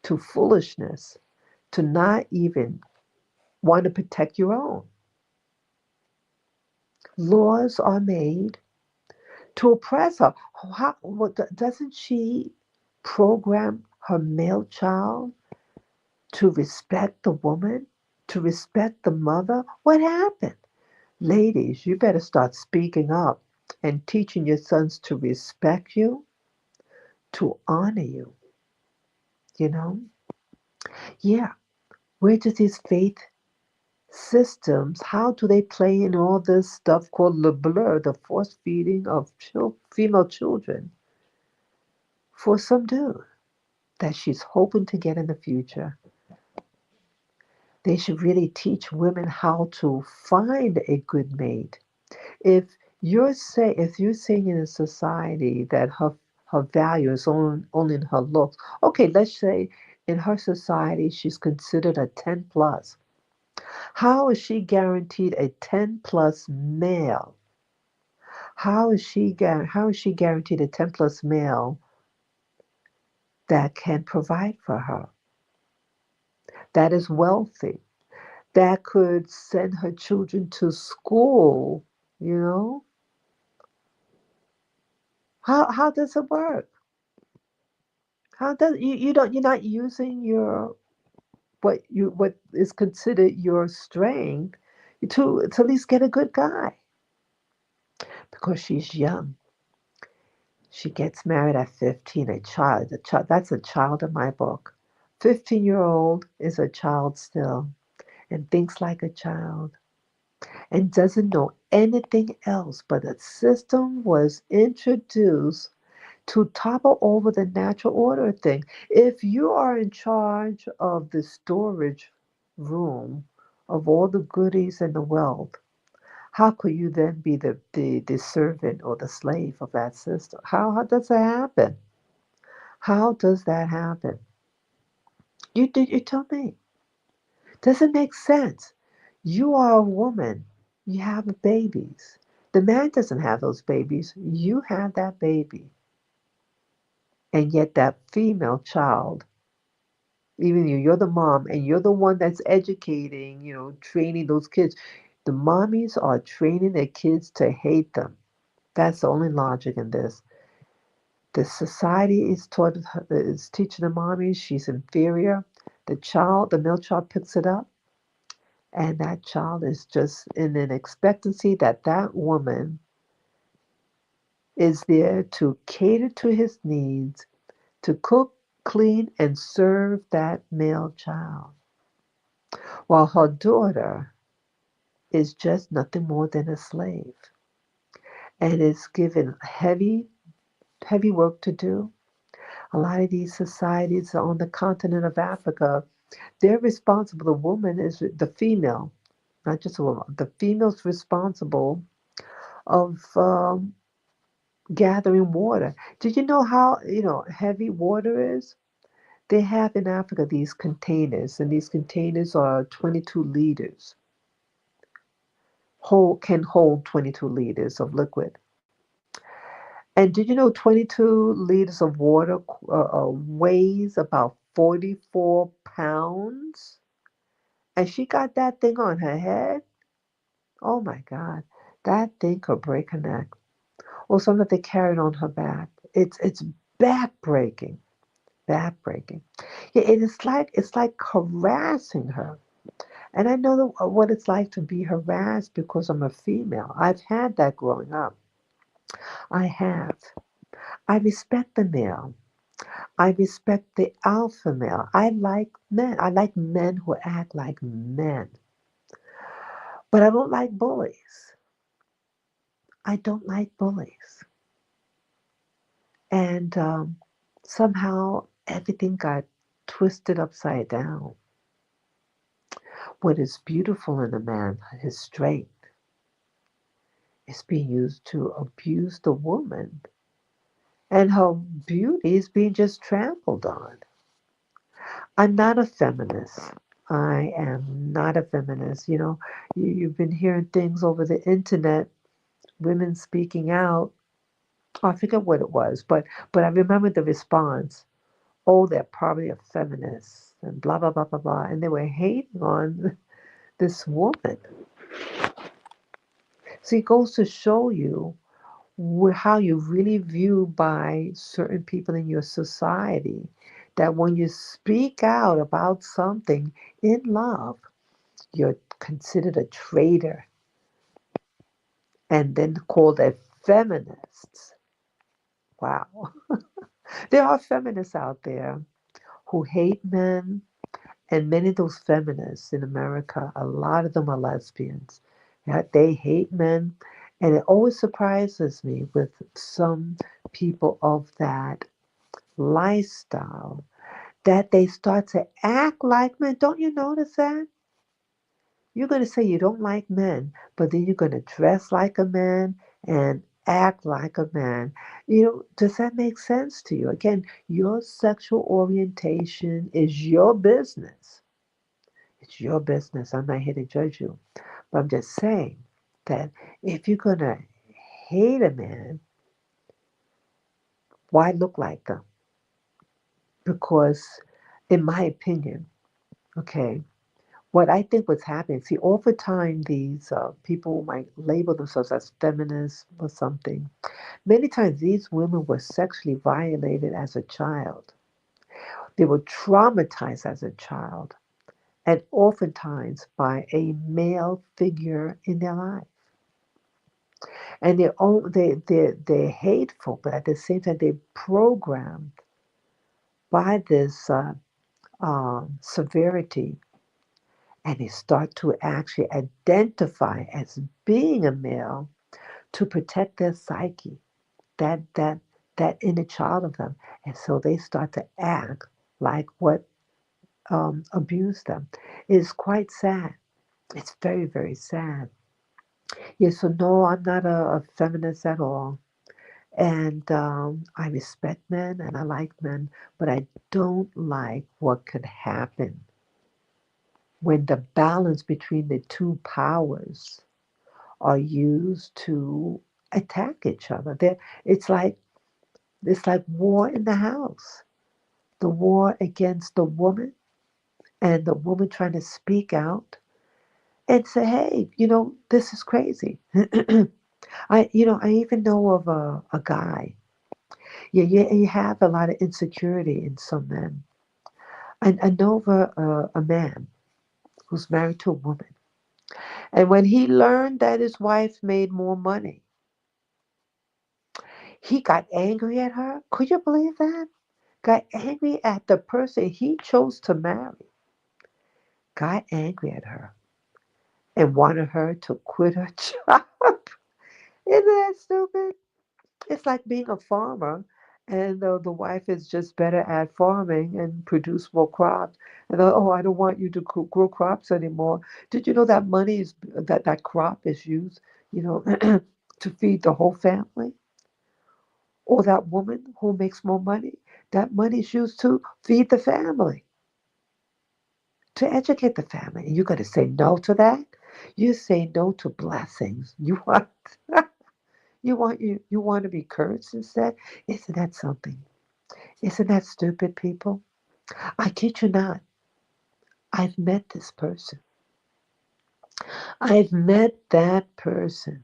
to foolishness, to not even want to protect your own. Laws are made to oppress her. Doesn't she program her male child to respect the woman, to respect the mother? What happened? Ladies, you better start speaking up and teaching your sons to respect you, to honor you, you know? Yeah, where does these faith systems, how do they play in all this stuff called le bleu, the force feeding of female children for some dude that she's hoping to get in the future? They should really teach women how to find a good mate. If if you're saying in a society that her value is only in her looks, okay, let's say in her society she's considered a 10 plus. How is she guaranteed a 10 plus male? How is she guaranteed a 10 plus male that can provide for her, that is wealthy, that could send her children to school, you know? How does it work? How does you don't you're not using your what is considered your strength to at least get a good guy because she's young. She gets married at 15, a child that's a child in my book. 15-year-old is a child still and thinks like a child and doesn't know anything else, but a system was introduced to topple over the natural order thing. If you are in charge of the storage room of all the goodies and the wealth, how could you then be the servant or the slave of that system? How does that happen? How does that happen? You tell me. Doesn't make sense. You are a woman. You have babies. The man doesn't have those babies. You have that baby. And yet that female child, even you're the mom and you're the one that's educating, training those kids. The mommies are training their kids to hate them. That's the only logic in this. The society is teaching the mommy she's inferior. The male child picks it up, and that child is just in an expectancy that that woman is there to cater to his needs, to cook, clean, and serve that male child, while her daughter is just nothing more than a slave and is given heavy work to do. A lot of these societies on the continent of Africa, they're responsible. The woman is the female, not just a woman. The female's responsible of gathering water. Did you know how heavy water is? They have in Africa these containers, and these containers are 22 liters. Can hold 22 liters of liquid. And did you know 22 liters of water weighs about 44 pounds? And she got that thing on her head. Oh my God, that thing could break her neck. Or something that they carried on her back. It's back breaking, back breaking. Yeah, it's like harassing her. And I know what it's like to be harassed because I'm a female. I've had that growing up. I have. I respect the male. I respect the alpha male. I like men. I like men who act like men. But I don't like bullies. I don't like bullies. And somehow everything got twisted upside down. What is beautiful in a man, his strength, is being used to abuse the woman. And her beauty is being just trampled on. I'm not a feminist. I am not a feminist. You've been hearing things over the internet, women speaking out. Oh, I forget what it was, but I remember the response. Oh, they're probably a feminist and blah blah blah blah blah, and they were hating on this woman. So it goes to show you how you really view by certain people in your society that when you speak out about something in love, you're considered a traitor and then called a feminist. Wow. There are feminists out there who hate men, and many of those feminists in America, a lot of them are lesbians. Yeah, they hate men, and it always surprises me with some people of that lifestyle that they start to act like men. Don't you notice that? You're going to say you don't like men, but then you're going to dress like a man and act like a man. Does that make sense to you? Again, your sexual orientation is your business. It's your business. I'm not here to judge you. But I'm just saying that if you're going to hate a man, why look like them? Because, in my opinion, okay, what I think was happening, see, over time, these people might label themselves as feminists or something. Many times, these women were sexually violated as a child. They were traumatized as a child, and oftentimes by a male figure in their life. And they're hateful, but at the same time, they're programmed by this severity, and they start to actually identify as being a male to protect their psyche, that inner child of them, and so they start to act like what abused them. It's quite sad. It's very, very sad. Yeah, so no, I'm not a feminist at all. And I respect men and I like men, but I don't like what could happen when the balance between the two powers are used to attack each other. It's like it's like war in the house. The war against the woman and the woman trying to speak out and say, "Hey, this is crazy." I even know of a guy. Yeah, you have a lot of insecurity in some men. I know of a man who's married to a woman, and when he learned that his wife made more money, he got angry at her. Could you believe that? Got angry at the person he chose to marry. Got angry at her and wanted her to quit her job. Isn't that stupid? It's like being a farmer, and the wife is just better at farming and produce more crops. And oh, I don't want you to grow crops anymore. Did you know that money is that crop is used, you know, to feed the whole family? Or that woman who makes more money, that money is used to feed the family, to educate the family. And you're going to say no to that? You say no to blessings. You want to be cursed instead? Isn't that something? Isn't that stupid, people? I kid you not. I've met this person. I've met that person.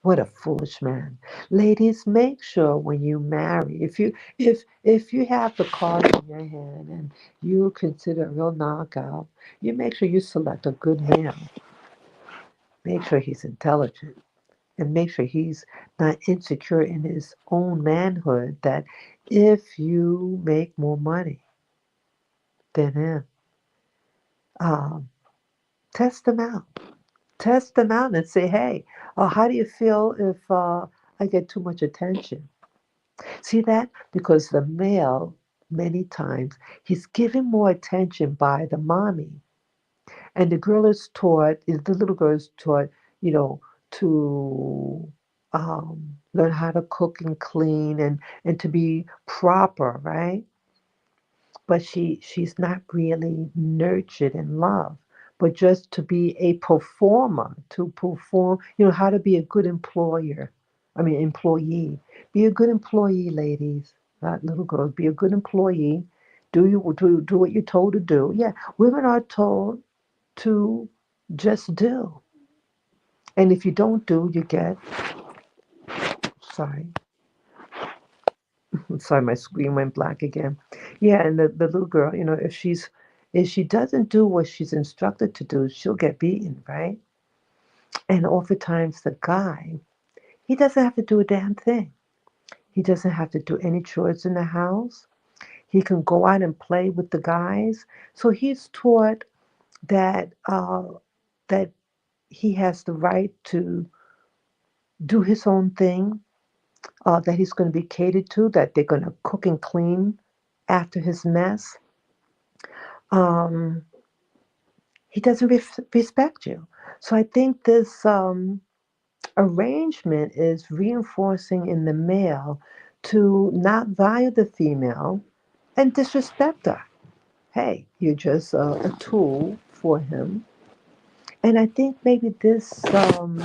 What a foolish man. Ladies, make sure when you marry, if you have the cards in your hand and you consider a real knockout, you make sure you select a good man. Make sure he's intelligent and make sure he's not insecure in his own manhood that if you make more money than him, um, test them out. Test them out and say, hey, how do you feel if I get too much attention? See that? Because the male, many times, he's given more attention by the mommy. And the little girl is taught, to learn how to cook and clean and to be proper, right? But she's not really nurtured and loved, but just to be a performer, to perform, how to be a good employee. Be a good employee, ladies, not little girls. Be a good employee. Do what you're told to do. Yeah, women are told to just do, and if you don't do, you get. Sorry, sorry, my screen went black again. Yeah, and the little girl, if she doesn't do what she's instructed to do, she'll get beaten, right? And oftentimes the guy, he doesn't have to do a damn thing. He doesn't have to do any chores in the house. He can go out and play with the guys. So he's taught that he has the right to do his own thing, that he's going to be catered to, that they're going to cook and clean after his mess. Um, he doesn't respect you. So I think this arrangement is reinforcing in the male to not value the female and disrespect her. Hey, you're just a tool for him. And I think maybe this, I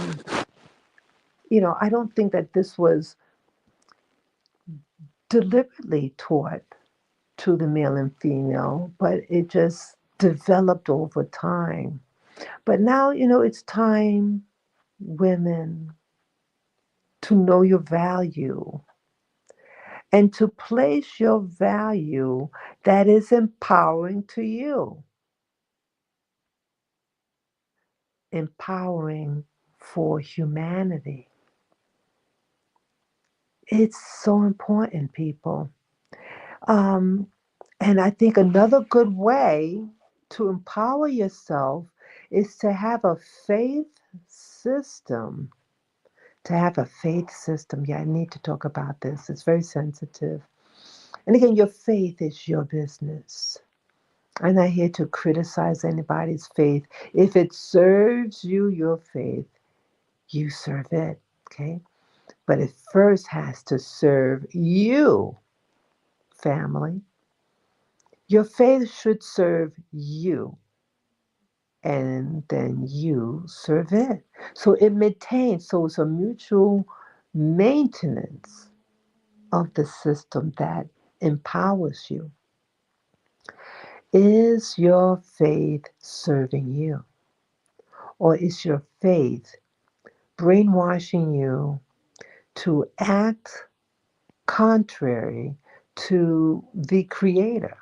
don't think that this was deliberately taught to the male and female, but it just developed over time. But now, it's time, women, to know your value and to place your value that is empowering to you, empowering for humanity. It's so important, people. Um, and I think another good way to empower yourself is to have a faith system. To have a faith system. Yeah, I need to talk about this. It's very sensitive. And again, your faith is your business. I'm not here to criticize anybody's faith. If it serves you, your faith, you serve it. Okay? But it first has to serve you, family. Your faith should serve you, and then you serve it. So it maintains, so it's a mutual maintenance of the system that empowers you. Is your faith serving you? Or is your faith brainwashing you to act contrary to the Creator?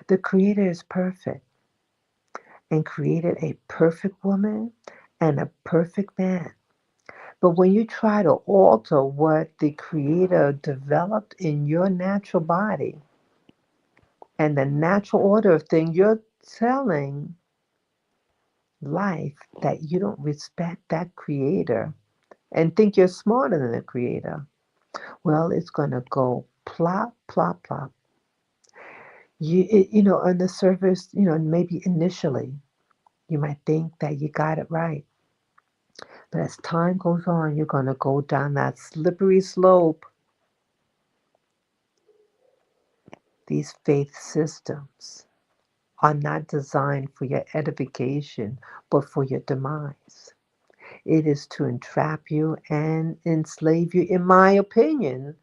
The Creator is perfect and created a perfect woman and a perfect man. But when you try to alter what the Creator developed in your natural body and the natural order of things, you're telling life that you don't respect that Creator and think you're smarter than the Creator. Well, it's going to go plop, plop, plop. On the surface, maybe initially you might think that you got it right. But as time goes on, you're going to go down that slippery slope. These faith systems are not designed for your edification, but for your demise. It is to entrap you and enslave you, in my opinion.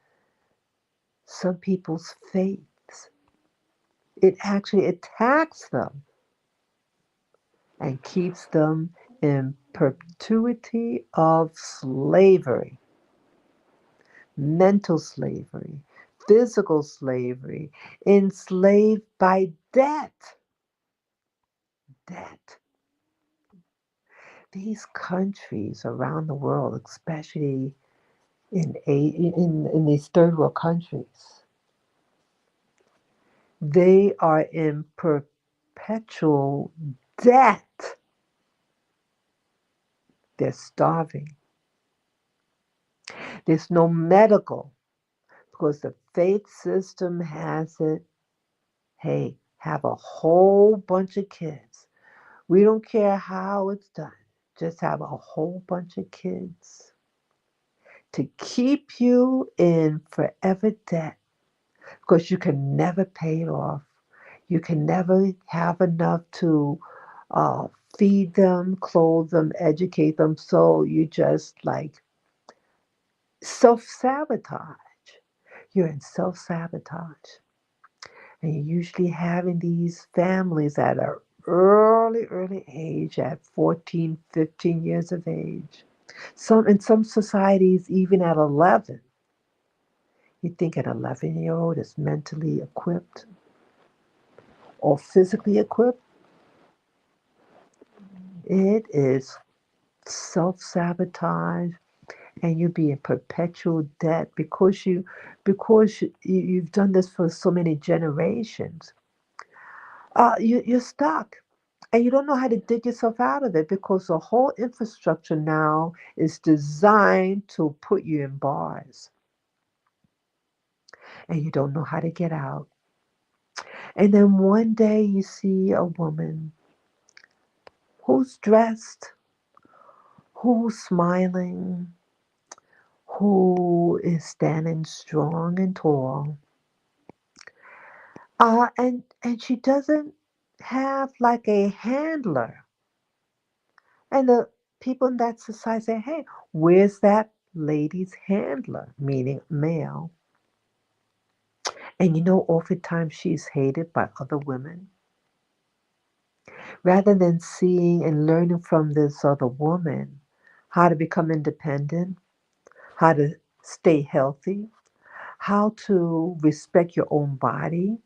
Some people's faiths, it actually attacks them and keeps them in perpetuity of slavery, mental slavery, physical slavery, enslaved by debt. Debt. These countries around the world, especially in these third world countries, they are in perpetual debt. They're starving. There's no medical because the faith system has it. Hey, have a whole bunch of kids. We don't care how it's done. Just have a whole bunch of kids to keep you in forever debt because you can never pay it off. You can never have enough to uh, feed them, clothe them, educate them. So you just like self sabotage. You're in self sabotage. And you're usually having these families at an early, early age, at 14, 15 years of age. In some societies, even at 11. You think an 11-year-old is mentally equipped or physically equipped? It is self sabotage, and you be in perpetual debt because you've done this for so many generations. You're stuck, and you don't know how to dig yourself out of it because the whole infrastructure now is designed to put you in bars, and you don't know how to get out. And then one day you see a woman, who's dressed, who's smiling, who is standing strong and tall. And she doesn't have like a handler. And the people in that society say, hey, where's that lady's handler? Meaning male. And oftentimes she's hated by other women. Rather than seeing and learning from this other woman how to become independent, how to stay healthy, how to respect your own body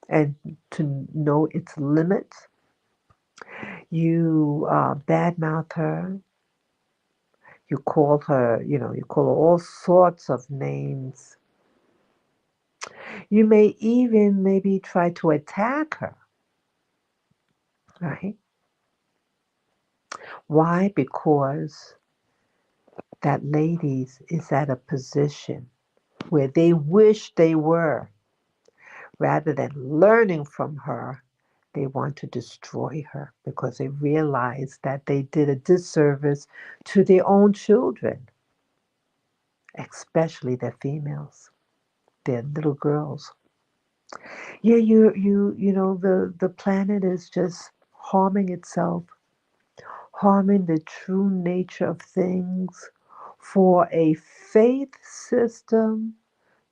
and to know its limits, you badmouth her, you call her all sorts of names. You may even maybe try to attack her, right? Why? Because that lady is at a position where they wish they were. Rather than learning from her, they want to destroy her because they realize that they did a disservice to their own children, especially their females, their little girls. Yeah, the planet is just harming itself, harming the true nature of things for a faith system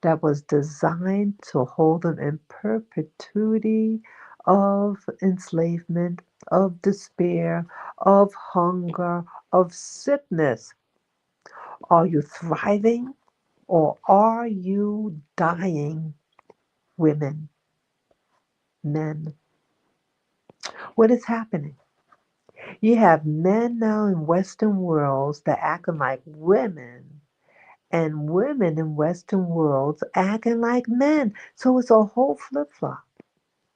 that was designed to hold them in perpetuity of enslavement, of despair, of hunger, of sickness. Are you thriving or are you dying, women, men? What is happening? You have men now in Western worlds that acting like women and women in Western worlds acting like men. So it's a whole flip flop.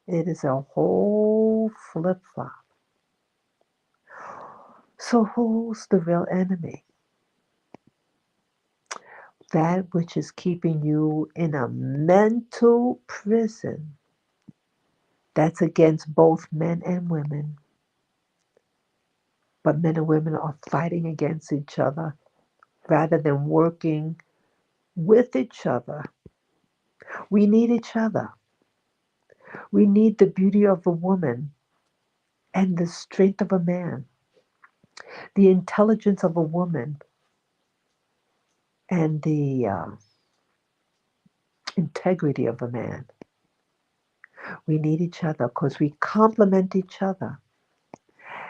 It is a whole flip flop. So who's the real enemy? That which is keeping you in a mental prison that's against both men and women. But men and women are fighting against each other rather than working with each other. We need each other. We need the beauty of a woman and the strength of a man, the intelligence of a woman and the integrity of a man. We need each other because we complement each other.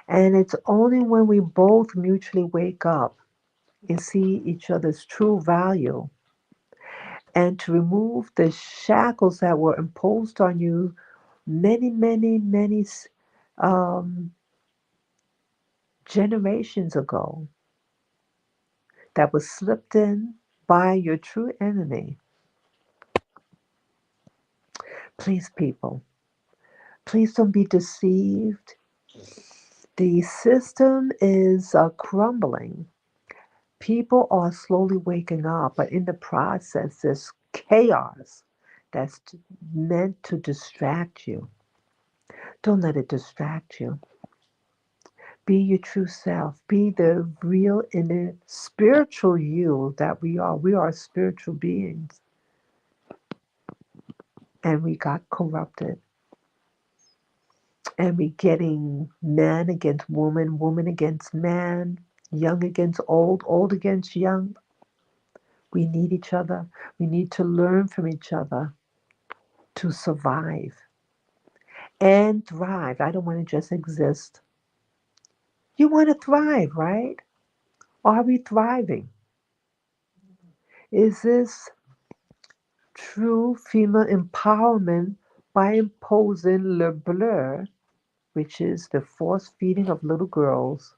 And it's only when we both mutually wake up and see each other's true value and to remove the shackles that were imposed on you many, many, many um, generations ago that was slipped in by your true enemy. Please, people, please don't be deceived. The system is crumbling. People are slowly waking up, but in the process, there's chaos that's meant to distract you. Don't let it distract you. Be your true self. Be the real inner spiritual you that we are. We are spiritual beings, and we got corrupted. And we getting man against woman, woman against man, young against old, old against young. We need each other. We need to learn from each other to survive and thrive. I don't want to just exist. You want to thrive, right? Are we thriving? Is this true female empowerment by imposing le bleu, which is the force feeding of little girls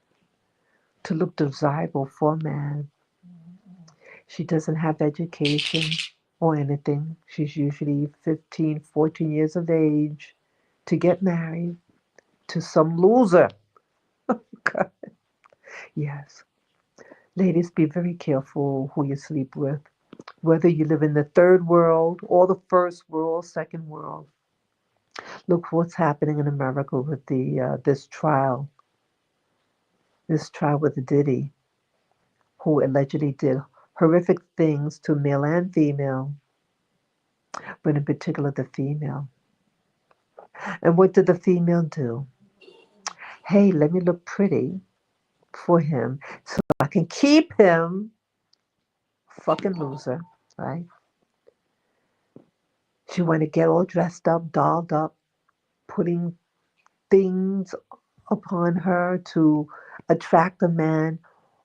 to look desirable for a man? She doesn't have education or anything. She's usually 15, 14 years of age to get married to some loser. Yes. Ladies, be very careful who you sleep with. Whether you live in the third world or the first world, second world. Look what's happening in America with the this trial. This trial with Diddy, who allegedly did horrific things to male and female, but in particular the female. And what did the female do? Hey, let me look pretty for him so I can keep him. Fucking loser, right? She wanted to get all dressed up, dolled up, putting things upon her to attract a man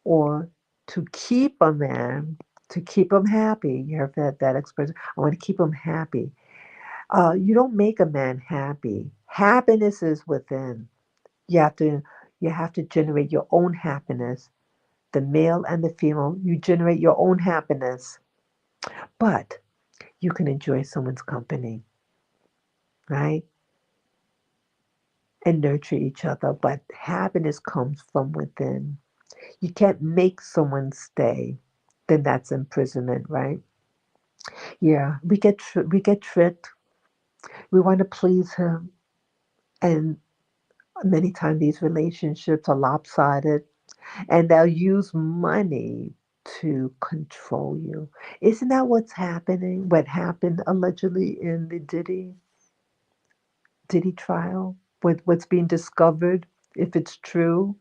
or to keep a man, to keep him happy. You heard that expression? I want to keep him happy. You don't make a man happy. Happiness is within. You have to you have to generate your own happiness. The male and the female, you generate your own happiness. But you can enjoy someone's company, right? And nurture each other. But happiness comes from within. You can't make someone stay. Then that's imprisonment, right? Yeah, we get tricked. We want to please him, and many times these relationships are lopsided, and they'll use money to control you. Isn't that what's happening? What happened allegedly in the Diddy trial? What's being discovered, if it's true,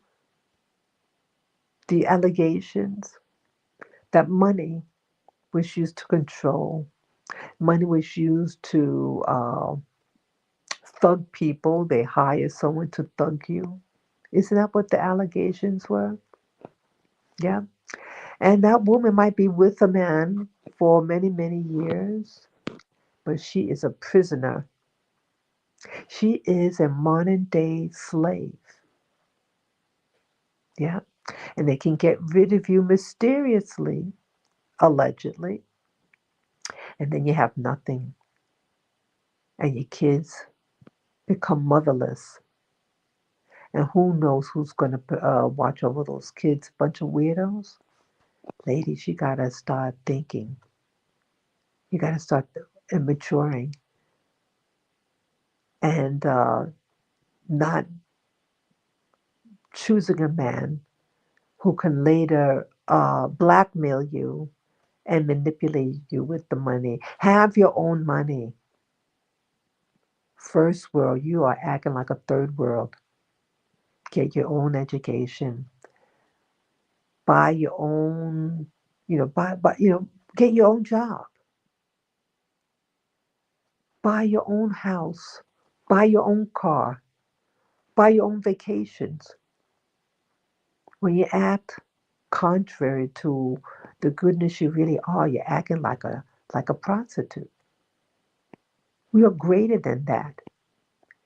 the allegations that money was used to control. Money was used to thug people. They hire someone to thug you. Isn't that what the allegations were? Yeah. And that woman might be with a man for many, many years, but she is a prisoner. She is a modern day slave. Yeah. And they can get rid of you mysteriously, allegedly, and then you have nothing. And your kids become motherless. And who knows who's going to watch over those kids? Bunch of weirdos. Ladies, you got to start thinking. You got to start maturing and not choosing a man who can later blackmail you and manipulate you with the money. Have your own money. First world, you are acting like a third world. Get your own education. Buy your own, get your own job. Buy your own house. Buy your own car. Buy your own vacations. When you act contrary to the goodness you really are, you're acting like a prostitute. We are greater than that.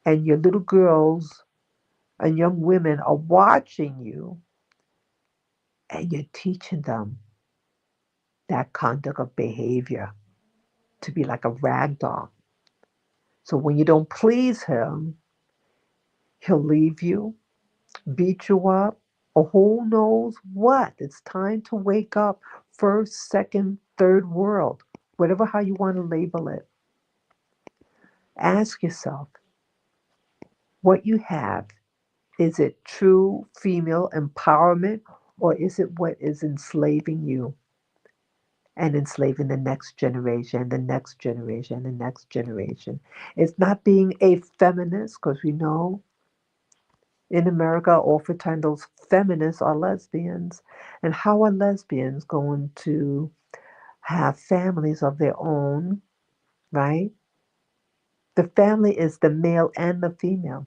And your little girls and young women are watching you and you're teaching them that conduct of behavior to be like a rag doll. So when you don't please him, he'll leave you, beat you up, or who knows what. It's time to wake up. First, second, third world, whatever how you want to label it. Ask yourself what you have. Is it true female empowerment, or is it what is enslaving you and enslaving the next generation, the next generation, the next generation? It's not being a feminist, because we know in America, oftentimes those feminists are lesbians. And how are lesbians going to have families of their own, right? The family is the male and the female.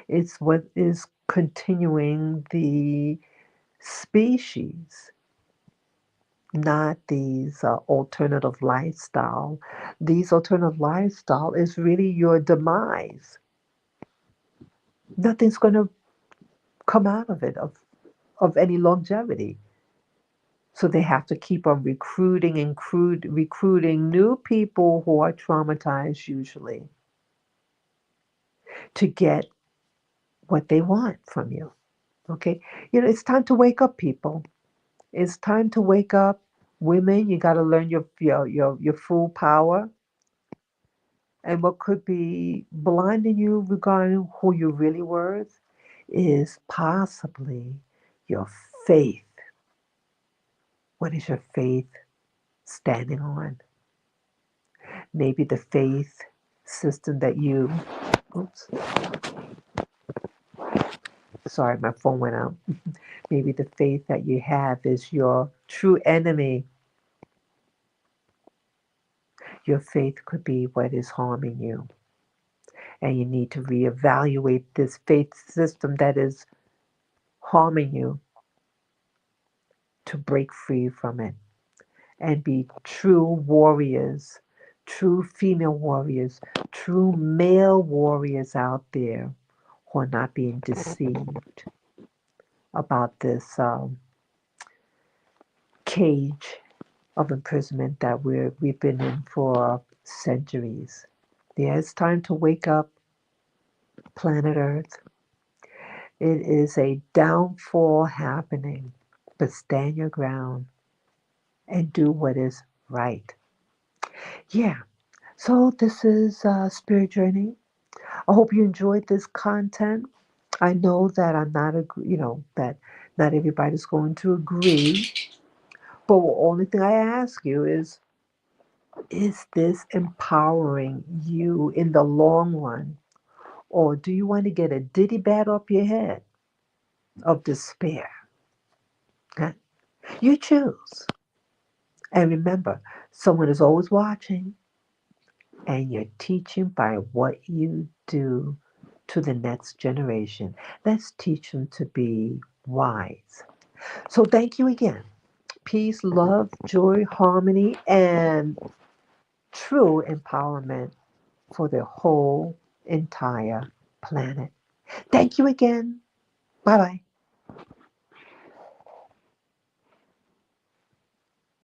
It's what is continuing the species, not these alternative lifestyle. These alternative lifestyle is really your demise. Nothing's going to come out of it of any longevity. So they have to keep on recruiting and recruiting new people who are traumatized usually to get what they want from you. Okay? It's time to wake up, people. It's time to wake up. Women, you got to learn your full power and what could be blinding you regarding who you're really worth is possibly your faith. What is your faith standing on? Maybe the faith system that you, oops, sorry, my phone went out. Maybe the faith that you have is your true enemy. Your faith could be what is harming you. And you need to reevaluate this faith system that is harming you to break free from it and be true warriors, true female warriors, true male warriors out there who are not being deceived about this cage of imprisonment that we've been in for centuries. Yeah, it's time to wake up, planet Earth. It is a downfall happening, but stand your ground and do what is right. Yeah, so this is Spirit Journey. I hope you enjoyed this content. I know that I'm not, that not everybody's going to agree, but the only thing I ask you is this empowering you in the long run? Or do you want to get a ditty bat up your head of despair? Huh? You choose. And remember, someone is always watching, and you're teaching by what you do to the next generation. Let's teach them to be wise. So, thank you again. Peace, love, joy, harmony, and true empowerment for the whole entire planet. Thank you again. Bye bye.